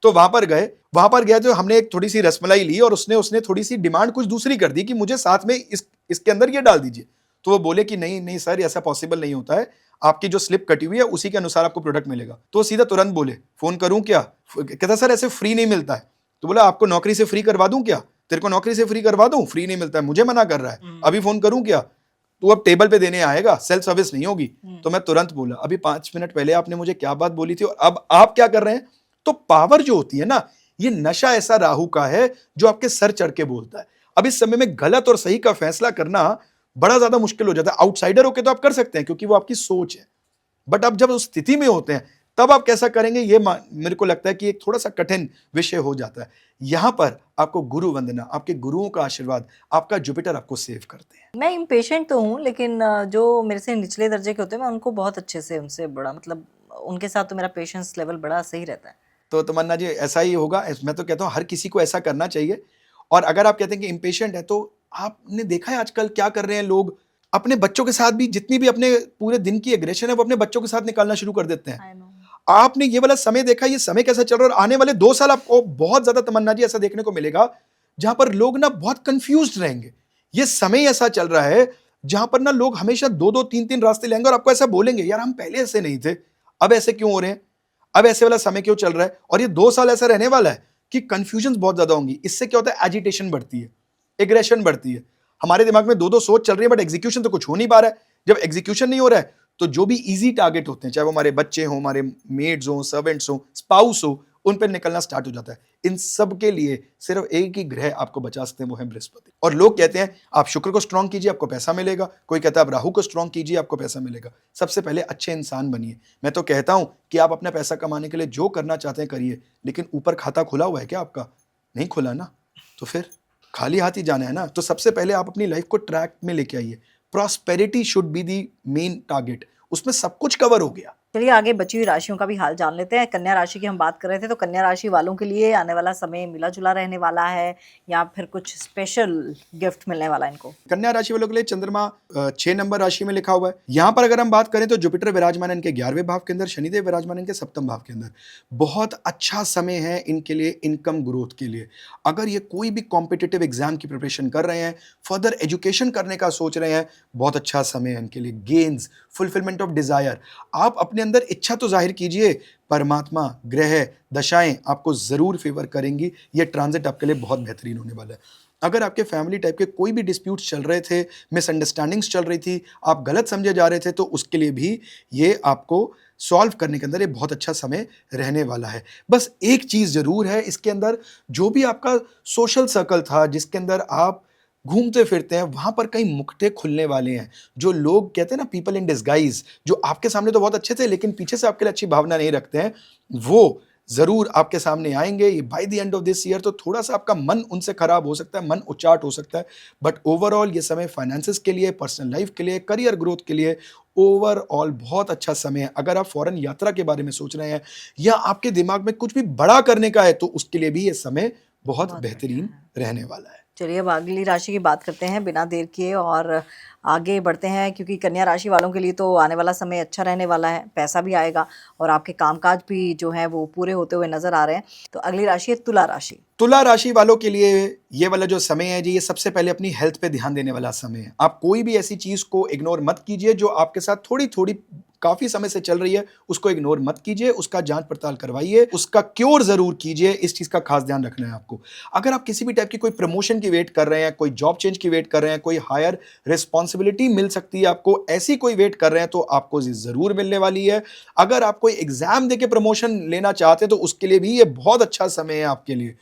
तो वहां पर गए तो हमने एक थोड़ी सी रसमलाई ली, और उसने थोड़ी सी डिमांड कुछ दूसरी कर दी कि मुझे साथ में इसके अंदर ये डाल दीजिए। तो वो बोले कि नहीं नहीं सर, ऐसा पॉसिबल नहीं होता है, आपकी जो स्लिप कटी हुई है उसी के अनुसार आपको प्रोडक्ट मिलेगा। तो सीधा तुरंत बोले, फोन करूं क्या? कहता सर ऐसे फ्री नहीं मिलता है। तो बोला, आपको नौकरी से फ्री करवा दूं क्या? तेरे को नौकरी से फ्री करवा दूं? फ्री नहीं मिलता है, मुझे मना कर रहा है, अभी फोन करूं क्या? तो अब टेबल पे देने आएगा, सेल्फ सर्विस नहीं होगी। तो मैं तुरंत बोला, अभी 5 मिनट पहले आपने मुझे क्या बात बोली थी और अब आप क्या कर रहे हैं। तो पावर जो होती है ना, ये नशा ऐसा राहु का है जो आपके सर चढ़ के बोलता है। अब इस समय में गलत और सही का फैसला करना बड़ा ज्यादा मुश्किल हो जाता है। आउटसाइडर होके तो आप कर सकते हैं क्योंकि वो आपकी सोच है, बट आप जब उस स्थिति में होते हैं तब आप कैसा करेंगे, ये मेरे को लगता है कि एक थोड़ा सा कठिन विषय हो जाता है। यहां पर आपको गुरु वंदना, आपके गुरुओं का आशीर्वाद, आपका जुपिटर आपको सेव करते हैं। मैं इम्पेशेंट तो हूँ, लेकिन जो मेरे से निचले दर्जे के होते हैं मैं उनको बहुत अच्छे से, उनसे बड़ा मतलब उनके साथ तो मेरा पेशेंस लेवल बड़ा सही रहता है। तो तमन्ना जी ऐसा ही होगा, मैं तो कहता हूँ हर किसी को ऐसा करना चाहिए। और अगर आप कहते हैं कि इम्पेशेंट है, तो आपने देखा है आजकल क्या कर रहे हैं लोग, अपने बच्चों के साथ भी जितनी भी अपने पूरे दिन की एग्रेशन है वो अपने बच्चों के साथ निकालना शुरू कर देते हैं। I know. आपने ये वाला समय देखा, ये समय कैसा चल रहा है। और आने वाले 2 साल आपको बहुत ज्यादा तमन्ना जी ऐसा देखने को मिलेगा जहां पर लोग ना बहुत कंफ्यूज्ड रहेंगे। ये समय ऐसा चल रहा है जहां पर ना लोग हमेशा 2-2, 3-3 रास्ते लेंगे और आपको ऐसा बोलेंगे, यार हम पहले ऐसे नहीं थे, अब ऐसे क्यों हो रहे हैं, अब ऐसे वाला समय क्यों चल रहा है। और ये 2 साल ऐसा रहने वाला है कि कंफ्यूजन बहुत ज्यादा होंगी। इससे क्या होता है, एजिटेशन बढ़ती है, एग्रेशन बढ़ती है। हमारे दिमाग में 2-2 सोच चल रही है बट एग्जीक्यूशन तो कुछ हो नहीं पा रहा है। जब एग्जीक्यूशन नहीं हो रहा है तो जो भी इजी टारगेट होते हैं, चाहे वो हमारे बच्चे हों, हमारे मेड्स हों, सर्वेंट्स हों, स्पाउस हो, उन पर निकलना स्टार्ट हो जाता है। इन सब के लिए सिर्फ एक ही ग्रह आपको बचा सकते हैं, वो है बृहस्पति। और लोग कहते हैं आप शुक्र को स्ट्रांग कीजिए आपको पैसा मिलेगा, कोई कहता है आप राहु को स्ट्रांग कीजिए आपको पैसा मिलेगा। सबसे पहले अच्छे इंसान बनिए। मैं तो कहता हूं कि आप अपना पैसा कमाने के लिए जो करना चाहते हैं करिए, लेकिन ऊपर खाता खुला हुआ है क्या आपका? नहीं खुला ना, तो फिर खाली हाथ ही जाना है ना। तो सबसे पहले आप अपनी लाइफ को ट्रैक में लेके आइए। Prosperity should be the main target, उसमें सब कुछ कवर हो गया। चलिए आगे बची हुई राशियों का भी हाल जान लेते हैं। कन्या राशि की हम बात कर रहे थे, तो कन्या राशि वालों के लिए आने वाला समय मिला जुला रहने वाला है या फिर कुछ स्पेशल गिफ्ट मिलने वाला है इनको? कन्या राशि वालों के लिए चंद्रमा 6 नंबर राशि में लिखा हुआ है। यहां पर अगर हम बात करें तो जुपिटर विराजमान इनके 11वें भाव के अंदर, शनिदेव विराजमान इनके 7वें भाव के अंदर। बहुत अच्छा समय है इनके लिए इनकम ग्रोथ के लिए। अगर ये कोई भी कॉम्पिटिटिव एग्जाम की प्रिपरेशन कर रहे हैं, फर्दर एजुकेशन करने का सोच रहे हैं, बहुत अच्छा समय है इनके लिए। गेन्स, फुलफिलमेंट ऑफ डिजायर, आप अपने अंदर इच्छा तो जाहिर कीजिए, परमात्मा, ग्रह, दशाएं आपको जरूर फेवर करेंगी। ये ट्रांजिट आपके लिए बहुत बेहतरीन होने वाला है। अगर आपके फैमिली टाइप के कोई भी डिस्प्यूट्स चल रहे थे, मिसअंडरस्टैंडिंग्स चल रही थी, आप गलत समझे जा रहे थे, तो उसके लिए भी ये आपको सॉल्व करने के अंदर ये बहुत अच्छा समय रहने वाला है। बस एक चीज जरूर है इसके अंदर, जो भी आपका सोशल सर्कल था जिसके अंदर आप घूमते फिरते हैं, वहां पर कई मुखटे खुलने वाले हैं। जो लोग कहते हैं ना पीपल इन डिस्गाइज, जो आपके सामने तो बहुत अच्छे थे लेकिन पीछे से आपके लिए अच्छी भावना नहीं रखते हैं, वो जरूर आपके सामने आएंगे। ये by the end of this year तो थोड़ा सा आपका मन उनसे खराब हो सकता है, मन उचाट हो सकता है, बट ओवरऑल ये समय फाइनेंसेस के लिए, पर्सनल लाइफ के लिए, करियर ग्रोथ के लिए ओवरऑल बहुत अच्छा समय है। अगर आप फॉरेन यात्रा के बारे में सोच रहे हैं या आपके दिमाग में कुछ भी बड़ा करने का है, तो उसके लिए भी ये समय बहुत बेहतरीन रहने वाला है। चलिए अब अगली राशि की बात करते हैं बिना देर किए और आगे बढ़ते हैं, क्योंकि कन्या राशि वालों के लिए तो आने वाला समय अच्छा रहने वाला है, पैसा भी आएगा और आपके कामकाज भी जो है वो पूरे होते हुए नजर आ रहे हैं। तो अगली राशि है तुला राशि। तुला राशि वालों के लिए ये वाला जो समय है जी, ये सबसे पहले अपनी हेल्थ पे ध्यान देने वाला समय है। आप कोई भी ऐसी चीज को इग्नोर मत कीजिए जो आपके साथ थोड़ी थोड़ी काफी समय से चल रही है, उसको इग्नोर मत कीजिए, उसका जांच पड़ताल करवाइए, उसका क्योर जरूर कीजिए। इस चीज का खास ध्यान रखना है आपको। अगर आप किसी भी टाइप की कोई प्रमोशन की वेट कर रहे हैं, कोई जॉब चेंज की वेट कर रहे हैं, कोई हायर रिस्पॉन्सिबिलिटी मिल सकती है आपको, ऐसी कोई वेट कर रहे हैं, तो आपको जरूर मिलने वाली है। अगर आप कोई एग्जाम देके प्रमोशन लेना चाहते हैं तो उसके लिए भी ये बहुत अच्छा समय है आपके लिए।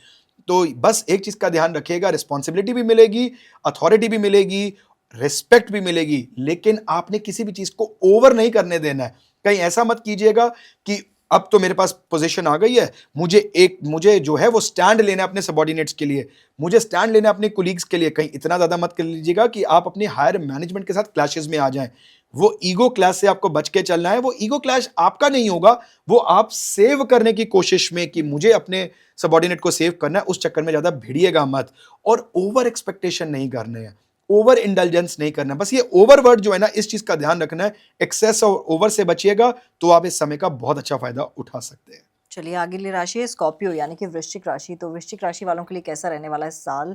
तो बस एक चीज का ध्यान रखिएगा, रिस्पॉन्सिबिलिटी भी मिलेगी, अथॉरिटी भी मिलेगी, रिस्पेक्ट भी मिलेगी, लेकिन आपने किसी भी चीज को ओवर नहीं करने देना है। कहीं ऐसा मत कीजिएगा कि अब तो मेरे पास पोजीशन आ गई है, मुझे जो है वो स्टैंड लेना है अपने सबॉर्डिनेट्स के लिए, मुझे स्टैंड लेना है अपने कोलीग्स के लिए। कहीं इतना ज्यादा मत कर लीजिएगा कि आप अपने हायर मैनेजमेंट के साथ क्लैशेस में आ जाएं। वो ईगो क्लैश से आपको बच के चलना है। वो ईगो क्लैश आपका नहीं होगा, वो आप सेव करने की कोशिश में कि मुझे अपने सबॉर्डिनेट को सेव करना है, उस चक्कर में ज्यादा भिड़िएगा मत। और ओवर एक्सपेक्टेशन नहीं करने हैं, ओवर इंडल्जेंस नहीं करना। बस ये ओवर वर्ड जो है ना, इस चीज का ध्यान रखना है। एक्सेस और ओवर से बचिएगा तो आप इस समय का बहुत अच्छा फायदा उठा सकते हैं। चलिए अगली राशि है स्कॉर्पियो यानी कि वृश्चिक राशि। तो वृश्चिक राशि वालों के लिए कैसा रहने वाला है साल?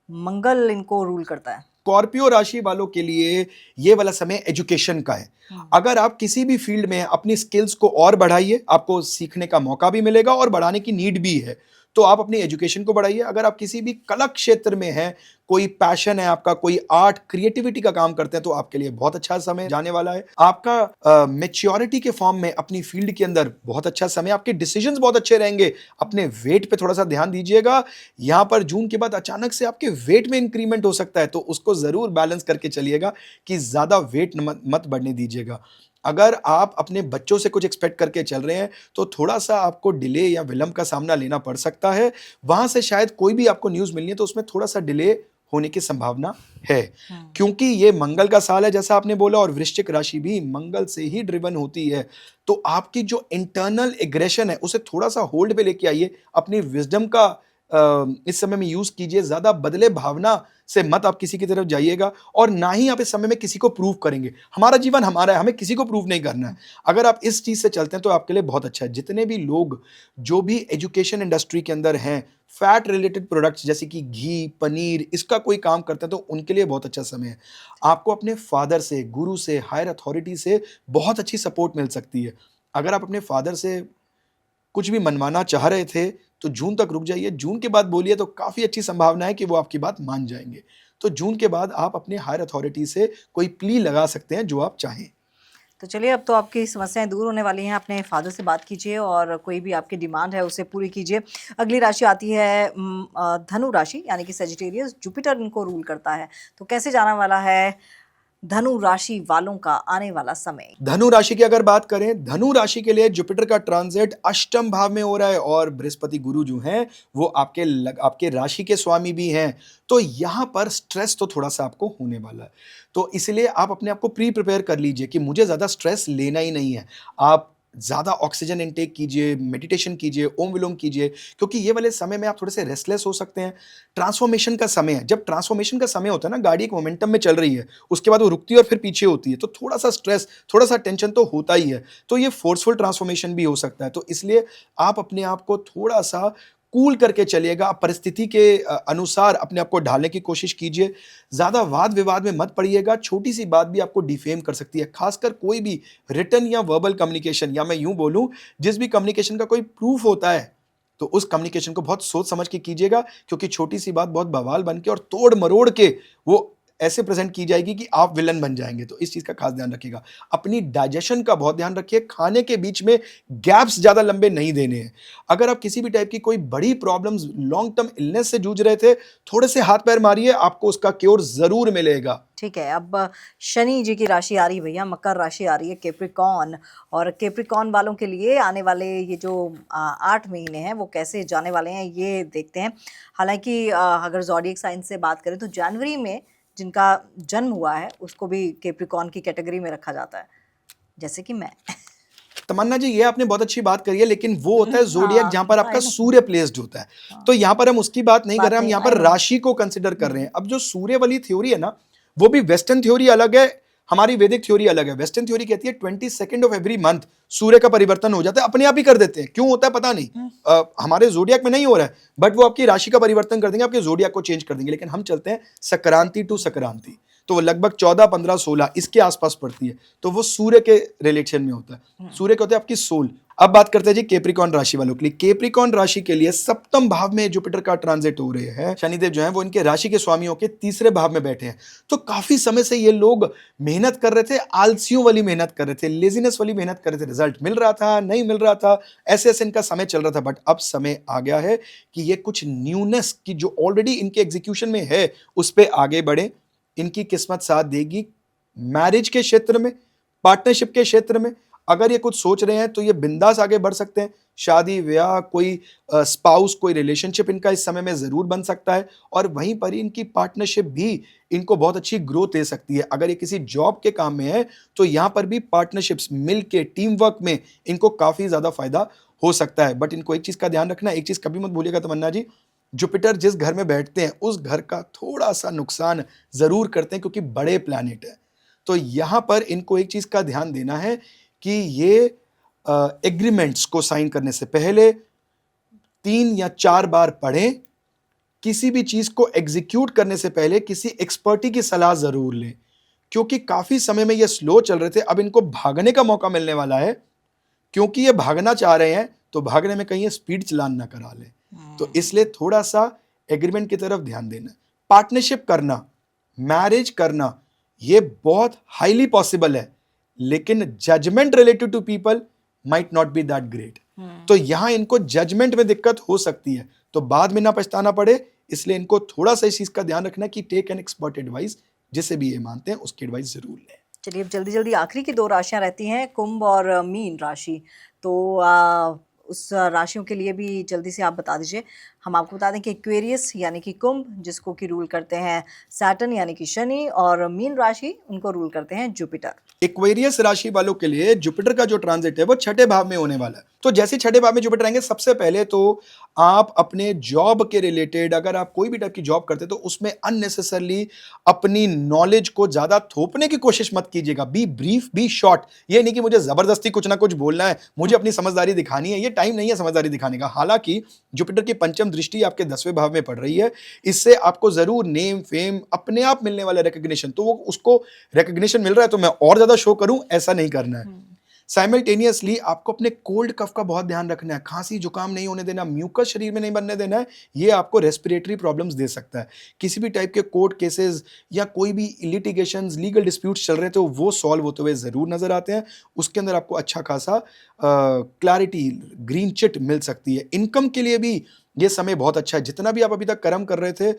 मंगल इनको रूल करता है। स्कॉर्पियो राशि वालों के लिए ये वाला समय एजुकेशन का है। अगर आप किसी भी फील्ड में अपनी स्किल्स को और बढ़ाइए, आपको सीखने का मौका भी मिलेगा और बढ़ाने की नीड भी है। तो आप अपनी एजुकेशन को बढ़ाइए। अगर आप किसी भी कला क्षेत्र में हैं, कोई पैशन है आपका, कोई आर्ट क्रिएटिविटी का काम करते हैं, तो आपके लिए बहुत अच्छा समय जाने वाला है। आपका मैच्योरिटी के फॉर्म में अपनी फील्ड के अंदर बहुत अच्छा समय, आपके डिसीजंस बहुत अच्छे रहेंगे। अपने वेट पे थोड़ा सा ध्यान दीजिएगा। यहां पर जून के बाद अचानक से आपके वेट में इंक्रीमेंट हो सकता है, तो उसको जरूर बैलेंस करके चलिएगा कि ज्यादा वेट मत बढ़ने दीजिएगा। अगर आप अपने बच्चों से कुछ एक्सपेक्ट करके चल रहे हैं, तो थोड़ा सा आपको डिले या विलंब का सामना लेना पड़ सकता है। वहां से शायद कोई भी आपको न्यूज मिलनी है, तो उसमें थोड़ा सा डिले होने की संभावना है, क्योंकि ये मंगल का साल है जैसा आपने बोला, और वृश्चिक राशि भी मंगल से ही ड्रिवन होती है। तो आपकी जो इंटरनल एग्रेशन है उसे थोड़ा सा होल्ड पे लेके आइए। अपनी विजडम का इस समय में यूज कीजिए। ज्यादा बदले भावना से मत आप किसी की तरफ जाइएगा, और ना ही आप इस समय में किसी को प्रूव करेंगे। हमारा जीवन हमारा है, हमें किसी को प्रूव नहीं करना है। अगर आप इस चीज से चलते हैं तो आपके लिए बहुत अच्छा है। जितने भी लोग जो भी एजुकेशन इंडस्ट्री के अंदर हैं, फैट रिलेटेड प्रोडक्ट्स जैसे कि घी, पनीर, इसका कोई काम करते हैं, तो उनके लिए बहुत अच्छा समय है। आपको अपने फादर से, गुरु से, हायर अथॉरिटी से बहुत अच्छी सपोर्ट मिल सकती है। अगर आप अपने फादर से कुछ भी मनवाना चाह रहे थे, तो जून तक रुक जाइए। जून के बाद बोलिए तो काफी अच्छी संभावना है कि वो आपकी बात मान जाएंगे। तो जून के बाद आप अपने हायर अथॉरिटी से कोई प्ली लगा सकते हैं जो आप चाहें। तो चलिए, अब तो आपकी समस्याएं दूर होने वाली हैं। अपने फादर से बात कीजिए और कोई भी आपकी डिमांड है उसे पूरी कीजिए। अगली राशि आती है धनु राशि, यानी कि सेजिटेरियस। जुपिटर इनको रूल करता है, तो कैसे जाने वाला है धनु राशि वालों का आने वाला समय? धनु राशि की अगर बात करें, धनु राशि के लिए जुपिटर का ट्रांजिट अष्टम भाव में हो रहा है, और बृहस्पति गुरु जो हैं वो आपके राशि के स्वामी भी हैं। तो यहां पर स्ट्रेस तो थोड़ा सा आपको होने वाला है, तो इसलिए आप अपने आप को प्रिपेयर कर लीजिए कि मुझे ज्यादा स्ट्रेस लेना ही नहीं है। आप ज्यादा ऑक्सीजन इनटेक कीजिए, मेडिटेशन कीजिए, ओम विलोम कीजिए, क्योंकि ये वाले समय में आप थोड़े से रेस्टलेस हो सकते हैं। ट्रांसफॉर्मेशन का समय है। जब ट्रांसफॉर्मेशन का समय होता है ना, गाड़ी एक मोमेंटम में चल रही है, उसके बाद वो रुकती है और फिर पीछे होती है, तो थोड़ा सा स्ट्रेस, थोड़ा सा टेंशन तो होता ही है। तो ये फोर्सफुल ट्रांसफॉर्मेशन भी हो सकता है। तो इसलिए आप अपने आप को थोड़ा सा कूल करके चलिएगा। परिस्थिति के अनुसार अपने आप को ढालने की कोशिश कीजिए। ज्यादा वाद विवाद में मत पड़िएगा। छोटी सी बात भी आपको डिफेम कर सकती है। खासकर कोई भी रिटन या वर्बल कम्युनिकेशन, या मैं यूं बोलूं जिस भी कम्युनिकेशन का कोई प्रूफ होता है, तो उस कम्युनिकेशन को बहुत सोच समझ के कीजिएगा, क्योंकि छोटी सी बात बहुत बवाल बन के और तोड़ मरोड़ के वो ऐसे प्रेजेंट की जाएगी कि आप विलन बन जाएंगे। तो इस चीज का खास ध्यान रखिएगा। अपनी डाइजेशन का बहुत ध्यान रखिए। खाने के बीच में गैप्स ज्यादा लंबे नहीं देने हैं। अगर आप किसी भी टाइप की कोई बड़ी प्रॉब्लम्स, लॉन्ग टर्म इलनेस से जूझ रहे थे, थोड़े से हाथ पैर मारिए, आपको उसका क्योर जरूर मिलेगा। ठीक है, अब शनि जी की राशि आ रही है भैया, मकर राशि आ रही है, कैप्रिकॉर्न। और कैप्रिकॉर्न वालों के लिए आने वाले ये जो 8 महीने हैं वो कैसे जाने वाले हैं ये देखते हैं। हालांकि अगर ज़ोडिएक साइन से बात करें तो जनवरी में जिनका जन्म हुआ है उसको भी कैप्रिकॉर्न की कैटेगरी में रखा जाता है, जैसे कि मैं। तमन्ना जी, ये आपने बहुत अच्छी बात करी है, लेकिन वो होता है जोडियक हाँ, जहां पर आपका सूर्य प्लेस्ड होता है। तो यहां पर हम उसकी बात नहीं कर रहे, हम यहां पर राशि को कंसिडर कर रहे हैं। अब जो सूर्य वाली थ्योरी है ना, वो भी वेस्टर्न थ्योरी अलग है, हमारी वैदिक थ्योरी अलग है। वेस्टर्न थ्योरी कहती है 22 ऑफ एवरी मंथ सूर्य का परिवर्तन हो जाता है, अपने आप ही कर देते हैं। क्यों होता है पता नहीं, हमारे जोडियक में नहीं हो रहा है, बट वो आपकी राशि का परिवर्तन कर देंगे, आपके जोडियक को चेंज कर देंगे। लेकिन हम चलते हैं संक्रांति टू संक्रांति, तो वो लगभग 14, 15, 16 इसके आसपास पड़ती है। तो वो सूर्य के रिलेशन में होता है। सूर्य के होते हैं आपकी सोल। अब बात करते हैं जी कैप्रिकॉर्न राशि वालों के लिए। कैप्रिकॉर्न राशि के लिए सप्तम भाव में जुपिटर का ट्रांजिट हो रहे हैं। शनिदेव जो है वो इनके राशि के स्वामियों के तीसरे भाव में बैठे हैं। तो काफी समय से ये लोग मेहनत कर रहे थे, आलसियों वाली मेहनत कर रहे थे, लेजीनेस वाली मेहनत कर रहे थे। रिजल्ट मिल रहा था, नहीं मिल रहा था, ऐसे ऐसे इनका समय चल रहा था। बट अब समय आ गया है कि ये कुछ न्यूनेस की जो ऑलरेडी इनके एग्जीक्यूशन में है उस पर आगे बढ़े। इनकी किस्मत साथ देगी। मैरिज के क्षेत्र में, पार्टनरशिप के क्षेत्र में अगर ये कुछ सोच रहे हैं तो ये बिंदास आगे बढ़ सकते हैं। शादी ब्याह, कोई स्पाउस, कोई रिलेशनशिप इनका इस समय में जरूर बन सकता है। और वहीं पर ही इनकी पार्टनरशिप भी इनको बहुत अच्छी ग्रोथ दे सकती है। अगर ये किसी जॉब के काम में है तो यहां पर भी पार्टनरशिप्स मिलके टीम वर्क में इनको काफी ज्यादा फायदा हो सकता है। बट इनको एक चीज का ध्यान रखना, एक चीज कभी मत भूलिएगा तमन्ना जी, जुपिटर जिस घर में बैठते हैं उस घर का थोड़ा सा नुकसान जरूर करते हैं, क्योंकि बड़े प्लैनेट है। तो यहां पर इनको एक चीज का ध्यान देना है कि ये एग्रीमेंट्स को साइन करने से पहले 3 या 4 बार पढ़ें। किसी भी चीज को एग्जीक्यूट करने से पहले किसी एक्सपर्टी की सलाह जरूर लें, क्योंकि काफी समय में ये स्लो चल रहे थे, अब इनको भागने का मौका मिलने वाला है। क्योंकि ये भागना चाह रहे हैं तो भागने में कहीं स्पीड चलान ना करा लें। तो इसलिए थोड़ा सा एग्रीमेंट की तरफ ध्यान देना। पार्टनरशिप करना, मैरिज करना, ये बहुत हाईली पॉसिबल है, लेकिन judgement related to people might not be that great. तो यहां इनको जजमेंट में दिक्कत हो सकती है, तो बाद में ना पछताना पड़े, इसलिए इनको थोड़ा सा इस चीज का ध्यान रखना कि टेक एन एक्सपर्ट एडवाइस, जिसे भी ये मानते हैं उसकी एडवाइस जरूर लें। चलिए, अब जल्दी जल्दी आखिरी की 2 राशियां रहती हैं, कुंभ और मीन राशि। तो उस राशियों के लिए भी जल्दी से आप बता दीजिए। हम आपको बता दें कि एक्वेरियस यानी कि कुंभ, जिसको कि रूल करते हैं सैटर्न यानी कि शनि, और मीन राशि उनको रूल करते हैं जुपिटर। एक्वेरियस राशि वालों के लिए जुपिटर का जो ट्रांजिट है वो छठे भाव में होने वाला है। तो जैसे छठे भाव में जुपिटर आएंगे, सबसे पहले तो आप अपने जॉब के रिलेटेड, अगर आप कोई भी टाइप की जॉब करते हैं तो उसमें अननेसेसरली अपनी नॉलेज को ज्यादा थोपने की कोशिश मत कीजिएगा। Be brief, be short. ये नहीं कि मुझे जबरदस्ती कुछ ना कुछ बोलना है, मुझे अपनी समझदारी दिखानी है, ये टाइम नहीं है समझदारी दिखाने का। हालांकि जुपिटर की पंचम दृष्टि आपके 10वें भाव में पड़ रही है, इससे आपको जरूर नेम फेम, अपने आप मिलने वाला रिकग्निशन, तो वो उसको रिकग्निशन मिल रहा है तो मैं और ज्यादा शो करूं, ऐसा नहीं करना है। साइमल्टेनियसली आपको अपने कोल्ड कफ का बहुत ध्यान रखना है, खांसी जुकाम नहीं होने देना, म्यूकस शरीर में नहीं बनने देना है, ये आपको रेस्पिरेटरी प्रॉब्लम्स दे सकता है। किसी भी टाइप के कोर्ट केसेस या कोई भी लिटिगेशंस, लीगल डिस्प्यूट्स चल रहे थे, वो सॉल्व होते हुए जरूर नजर आते हैं। उसके अंदर आपको अच्छा खासा क्लैरिटी, ग्रीन चिट मिल सकती है। इनकम के लिए भी ये समय बहुत अच्छा है, जितना भी आप अभी तक कर्म कर रहे थे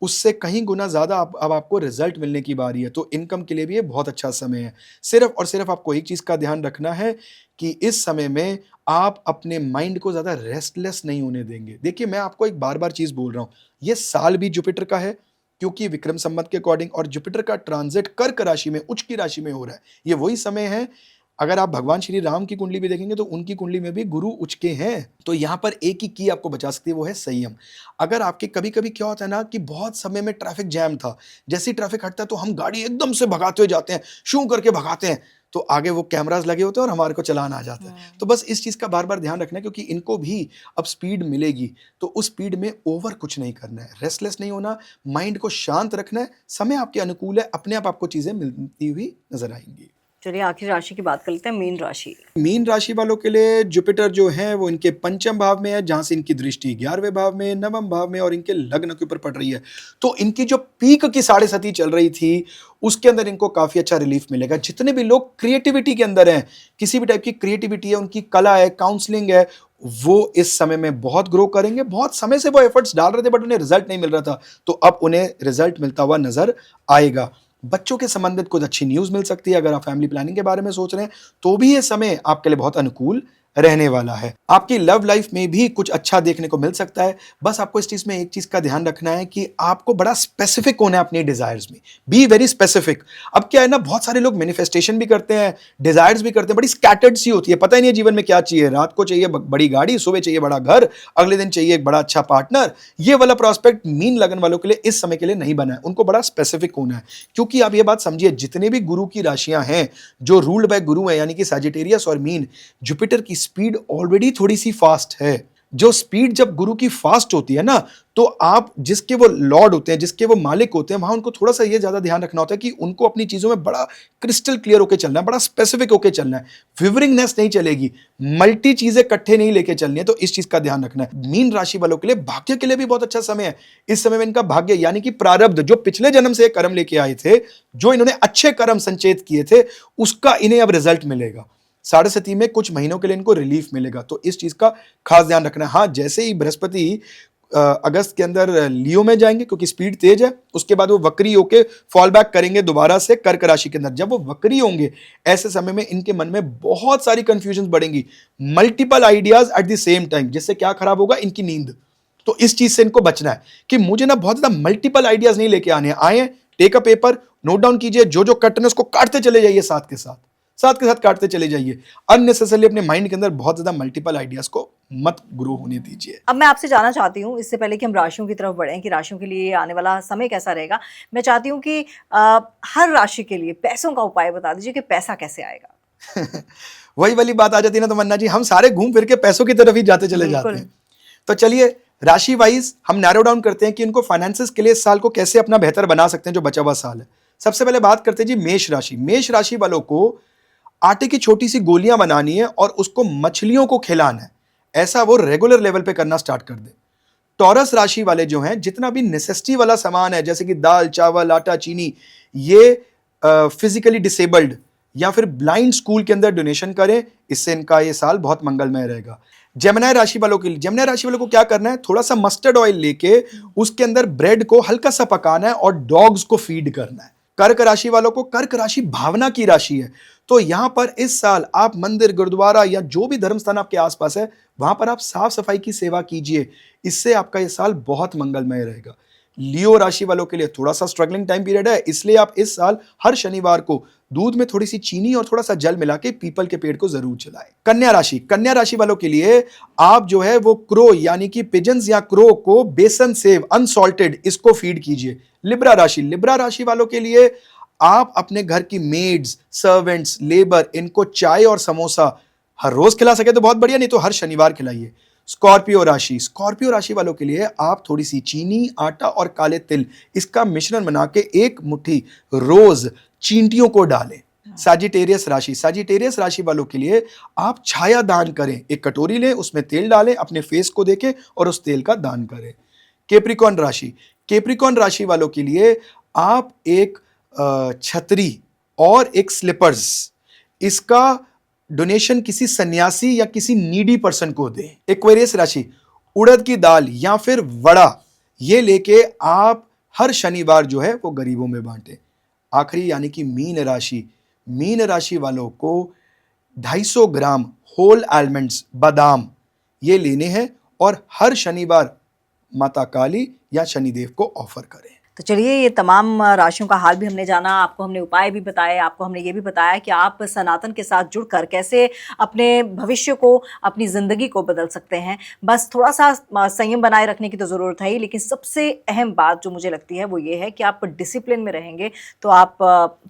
उससे कहीं गुना ज्यादा अब आपको रिजल्ट मिलने की बारी है, तो इनकम के लिए भी ये बहुत अच्छा समय है। सिर्फ और सिर्फ आपको एक चीज का ध्यान रखना है कि इस समय में आप अपने माइंड को ज्यादा रेस्टलेस नहीं होने देंगे। देखिए, मैं आपको एक बार बार चीज बोल रहा हूं, ये साल भी जुपिटर का है, क्योंकि विक्रम संवत के अकॉर्डिंग, और जुपिटर का ट्रांजिट कर्क राशि में, उच्च की राशि में हो रहा है। ये वही समय है, अगर आप भगवान श्री राम की कुंडली भी देखेंगे तो उनकी कुंडली में भी गुरु उच्च के हैं। तो यहाँ पर एक ही की आपको बचा सकती है, वो है संयम। अगर आपके कभी कभी क्या होता है ना कि बहुत समय में ट्रैफिक जैम था, जैसे ही ट्रैफिक हटता है तो हम गाड़ी एकदम से भगाते हुए जाते हैं, शू करके भगाते हैं, तो आगे वो कैमरास लगे होते हैं और हमारे को चलाना आ जाता है। तो बस इस चीज का बार बार ध्यान रखना है, क्योंकि इनको भी अब स्पीड मिलेगी, तो उस स्पीड में ओवर कुछ नहीं करना है, रेस्टलेस नहीं होना, माइंड को शांत रखना है। समय आपके अनुकूल है, अपने आप आपको चीजें मिलती हुई नजर आएंगी। चलिए, आखिरी राशि की बात कर लेते हैं, मीन राशि। मीन राशि वालों के लिए जुपिटर जो है वो इनके पंचम भाव में है, जहां से इनकी दृष्टि 11वें भाव में, 9वें भाव में और इनके लग्न के ऊपर पड़ रही है। तो इनकी जो पीक की 7.5 चल रही थी, उसके अंदर इनको काफी अच्छा रिलीफ मिलेगा। जितने भी लोग क्रिएटिविटी के अंदर हैं, किसी भी टाइप की क्रिएटिविटी है, उनकी कला है, काउंसलिंग है, वो इस समय में बहुत ग्रो करेंगे। बहुत समय से वो एफर्ट्स डाल रहे थे बट उन्हें रिजल्ट नहीं मिल रहा था, तो अब उन्हें रिजल्ट मिलता हुआ नजर आएगा। बच्चों के संबंधित कुछ अच्छी न्यूज मिल सकती है। अगर आप फैमिली प्लानिंग के बारे में सोच रहे हैं तो भी ये समय आपके लिए बहुत अनुकूल रहने वाला है। आपकी लव लाइफ में भी कुछ अच्छा देखने को मिल सकता है। बस आपको इस चीज में एक चीज का ध्यान रखना है कि आपको बड़ा स्पेसिफिक होना है अपनी डिजायर्स में। Be very specific. अब क्या है ना, बहुत सारे लोग मैनिफेस्टेशन भी करते हैं, डिजायर्स भी करते हैं, बड़ी स्कैटर्ड सी होती है, पता ही नहीं है जीवन में क्या चाहिए। रात को चाहिए बड़ी गाड़ी, सुबह चाहिए बड़ा घर, अगले दिन चाहिए एक बड़ा अच्छा पार्टनर। ये वाला प्रोस्पेक्ट मीन लगन वालों के लिए इस समय के लिए नहीं बना है। उनको बड़ा स्पेसिफिक होना है, क्योंकि आप ये बात समझिए, जितने भी गुरु की राशियां हैं जो रूल्ड बाय गुरु है, यानी कि सजिटेरियस और मीन, जुपिटर की स्पीड ऑलरेडी थोड़ी सी फास्ट है। जो स्पीड जब गुरु की फास्ट होती है ना, तो आप जिसके वो लॉर्ड होते हैं, जिसके वो मालिक होते हैं, वहां उनको थोड़ा सा ये ज्यादा ध्यान रखना होता है कि उनको अपनी चीजों में बड़ा क्रिस्टल क्लियर होकर चलना है, बड़ा स्पेसिफिक होकर चलना है। विवरिंगनेस नहीं चलेगी, मल्टी चीजें इकट्ठे नहीं लेके चलनी है, तो इस चीज का ध्यान रखना है। मीन राशि वालों के लिए भाग्य के लिए भी बहुत अच्छा समय है। इस समय में इनका भाग्य यानी कि प्रारब्ध, जो पिछले जन्म से कर्म लेके आए थे, जो इन्होंने अच्छे कर्म संचेत किए थे, उसका इन्हें अब रिजल्ट मिलेगा। 7.5 में कुछ महीनों के लिए इनको रिलीफ मिलेगा, तो इस चीज का खास ध्यान रखना है। हाँ, जैसे ही बृहस्पति अगस्त के अंदर लियो में जाएंगे, क्योंकि स्पीड तेज है, उसके बाद वो वक्री होके फॉल बैक करेंगे दोबारा से कर्क राशि के अंदर। जब वो वक्री होंगे, ऐसे समय में इनके मन में बहुत सारी कंफ्यूजन बढ़ेंगी, multiple ideas at the same time, जिससे क्या खराब होगा, इनकी नींद। तो इस चीज से इनको बचना है कि मुझे ना बहुत ज्यादा मल्टीपल आइडियाज नहीं लेके आने। आए, take a paper, note down कीजिए, जो जो कटने उसको काटते चले जाइए, साथ के साथ काटते चले जाइए। अननेसेसरली अपने माइंड के अंदर बहुत ज्यादा मल्टीपल आइडियाज को मत ग्रो होने दीजिए। अब मैं आपसे जानना चाहती हूँ, इससे पहले कि हम राशियों की तरफ बढ़ें कि राशियों के लिए आने वाला समय कैसा रहेगा, मैं चाहती हूँ कि हर राशि के लिए पैसों का उपाय बता दीजिए कि पैसा कैसे आएगा। वही वाली बात आ जाती है ना तमन्ना जी, हम सारे घूम फिर के पैसों की तरफ ही जाते चले जाते हैं। तो चलिए, राशि वाइज हम नैरो डाउन करते हैं कि इनको फाइनेंसेस के लिए इस साल को कैसे अपना बेहतर बना सकते हैं, जो बचा हुआ साल है। सबसे पहले बात करते हैं जी मेष राशि। मेष राशि वालों को आटे की छोटी सी गोलियां बनानी है और उसको मछलियों को खिलाना है। ऐसा वो रेगुलर लेवल पे करना स्टार्ट कर दे। टॉरस राशि वाले जो हैं, जितना भी नेसेसिटी वाला सामान है जैसे कि दाल, चावल, आटा, चीनी, ये फिजिकली डिसेबल्ड या फिर ब्लाइंड स्कूल के अंदर डोनेशन करें, इससे इनका ये साल बहुत मंगलमय रहेगा। जेमिनी राशि वालों के लिए, जेमिनी राशि वालों को क्या करना है, थोड़ा सा मस्टर्ड ऑयल लेके उसके अंदर ब्रेड को हल्का सा पकाना है और डॉग्स को फीड करना है। कर्क राशि वालों को, कर्क राशि भावना की राशि है, तो यहां पर इस साल आप मंदिर, गुरुद्वारा या जो भी धर्म स्थान आपके आसपास है वहां पर आप साफ सफाई की सेवा कीजिए, इससे आपका ये साल बहुत मंगलमय रहेगा। लियो राशि वालों के लिए थोड़ा सा स्ट्रगलिंग टाइम पीरियड है, इसलिए आप इस साल हर शनिवार को दूध में थोड़ी सी चीनी और थोड़ा सा जल मिला के पीपल के पेड़ को जरूर जलाएं। कन्या राशि, कन्या राशि वालों के लिए आप जो है वो क्रो यानी कि पिजन्स या क्रो को बेसन सेव अनसॉल्टेड इसको फीड कीजिए। लिब्रा राशि, लिब्रा राशि वालों के लिए आप अपने घर की मेड्स, सर्वेंट्स, लेबर, इनको चाय और समोसा हर रोज खिला सके तो बहुत बढ़िया, नहीं तो हर शनिवार खिलाइए। स्कॉर्पियो राशि, स्कॉर्पियो राशि वालों के लिए आप थोड़ी सी चीनी, आटा और काले तिल इसका मिश्रण बना के एक मुट्ठी रोज चींटियों को डालें। सैजिटेरियस राशि, सैजिटेरियस राशि वालों के लिए आप छाया दान करें, एक कटोरी लें, उसमें तेल डालें, अपने फेस को देखें और उस तेल का दान करें। कैप्रिकॉर्न राशि, कैप्रिकॉर्न राशि वालों के लिए आप एक छतरी और एक स्लिपर्स इसका डोनेशन किसी सन्यासी या किसी नीडी पर्सन को दें। एक्वेरियस राशि, उड़द की दाल या फिर वड़ा ये लेके आप हर शनिवार जो है वो गरीबों में बांटें। आखिरी यानी कि मीन राशि, मीन राशि वालों को 250 ग्राम होल आलमंड्स, बादाम ये लेने हैं और हर शनिवार माता काली या शनिदेव को ऑफर करें। तो चलिए, ये तमाम राशियों का हाल भी हमने जाना, आपको हमने उपाय भी बताए, आपको हमने ये भी बताया कि आप सनातन के साथ जुड़कर कैसे अपने भविष्य को, अपनी ज़िंदगी को बदल सकते हैं। बस थोड़ा सा संयम बनाए रखने की तो ज़रूरत है ही, लेकिन सबसे अहम बात जो मुझे लगती है वो ये है कि आप डिसिप्लिन में रहेंगे तो आप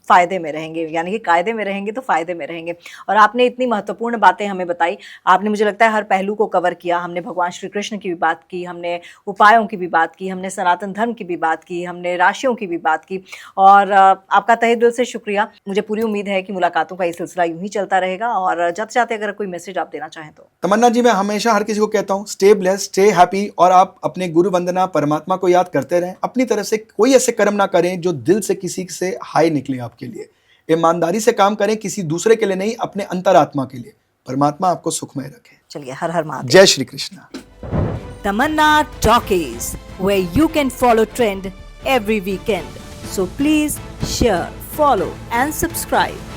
फ़ायदे में रहेंगे, यानी कि कायदे में रहेंगे तो फ़ायदे में रहेंगे। और आपने इतनी महत्वपूर्ण बातें हमें बताई, आपने मुझे लगता है हर पहलू को कवर किया। हमने भगवान श्री कृष्ण की भी बात की, हमने उपायों की भी बात की, हमने सनातन धर्म की भी बात की, हमने राशियों की भी बात की, और आपका तहे दिल से शुक्रिया। मुझे पूरी उम्मीद है कि मुलाकातों का ये सिलसिला यूं ही चलता रहेगा। और जाते जाते अगर कोई मैसेज आप देना चाहें तो। तमन्ना जी, मैं हमेशा हर किसी को कहता हूँ स्टे ब्लेस्ड, स्टे हैप्पी, और आप अपने गुरु वंदना परमात्मा को याद करते रहें। अपनी तरफ से कोई ऐसे कर्म ना करें जो दिल से किसी से हाई निकले आपके लिए। ईमानदारी से काम करें, किसी दूसरे के लिए नहीं, अपने अंतरात्मा के लिए। परमात्मा आपको सुखमय रखे। चलिए, हर हर महादेव। जय Shri Krishna. Tamanna Talkies, where you can follow trend every weekend. So please share, follow and subscribe.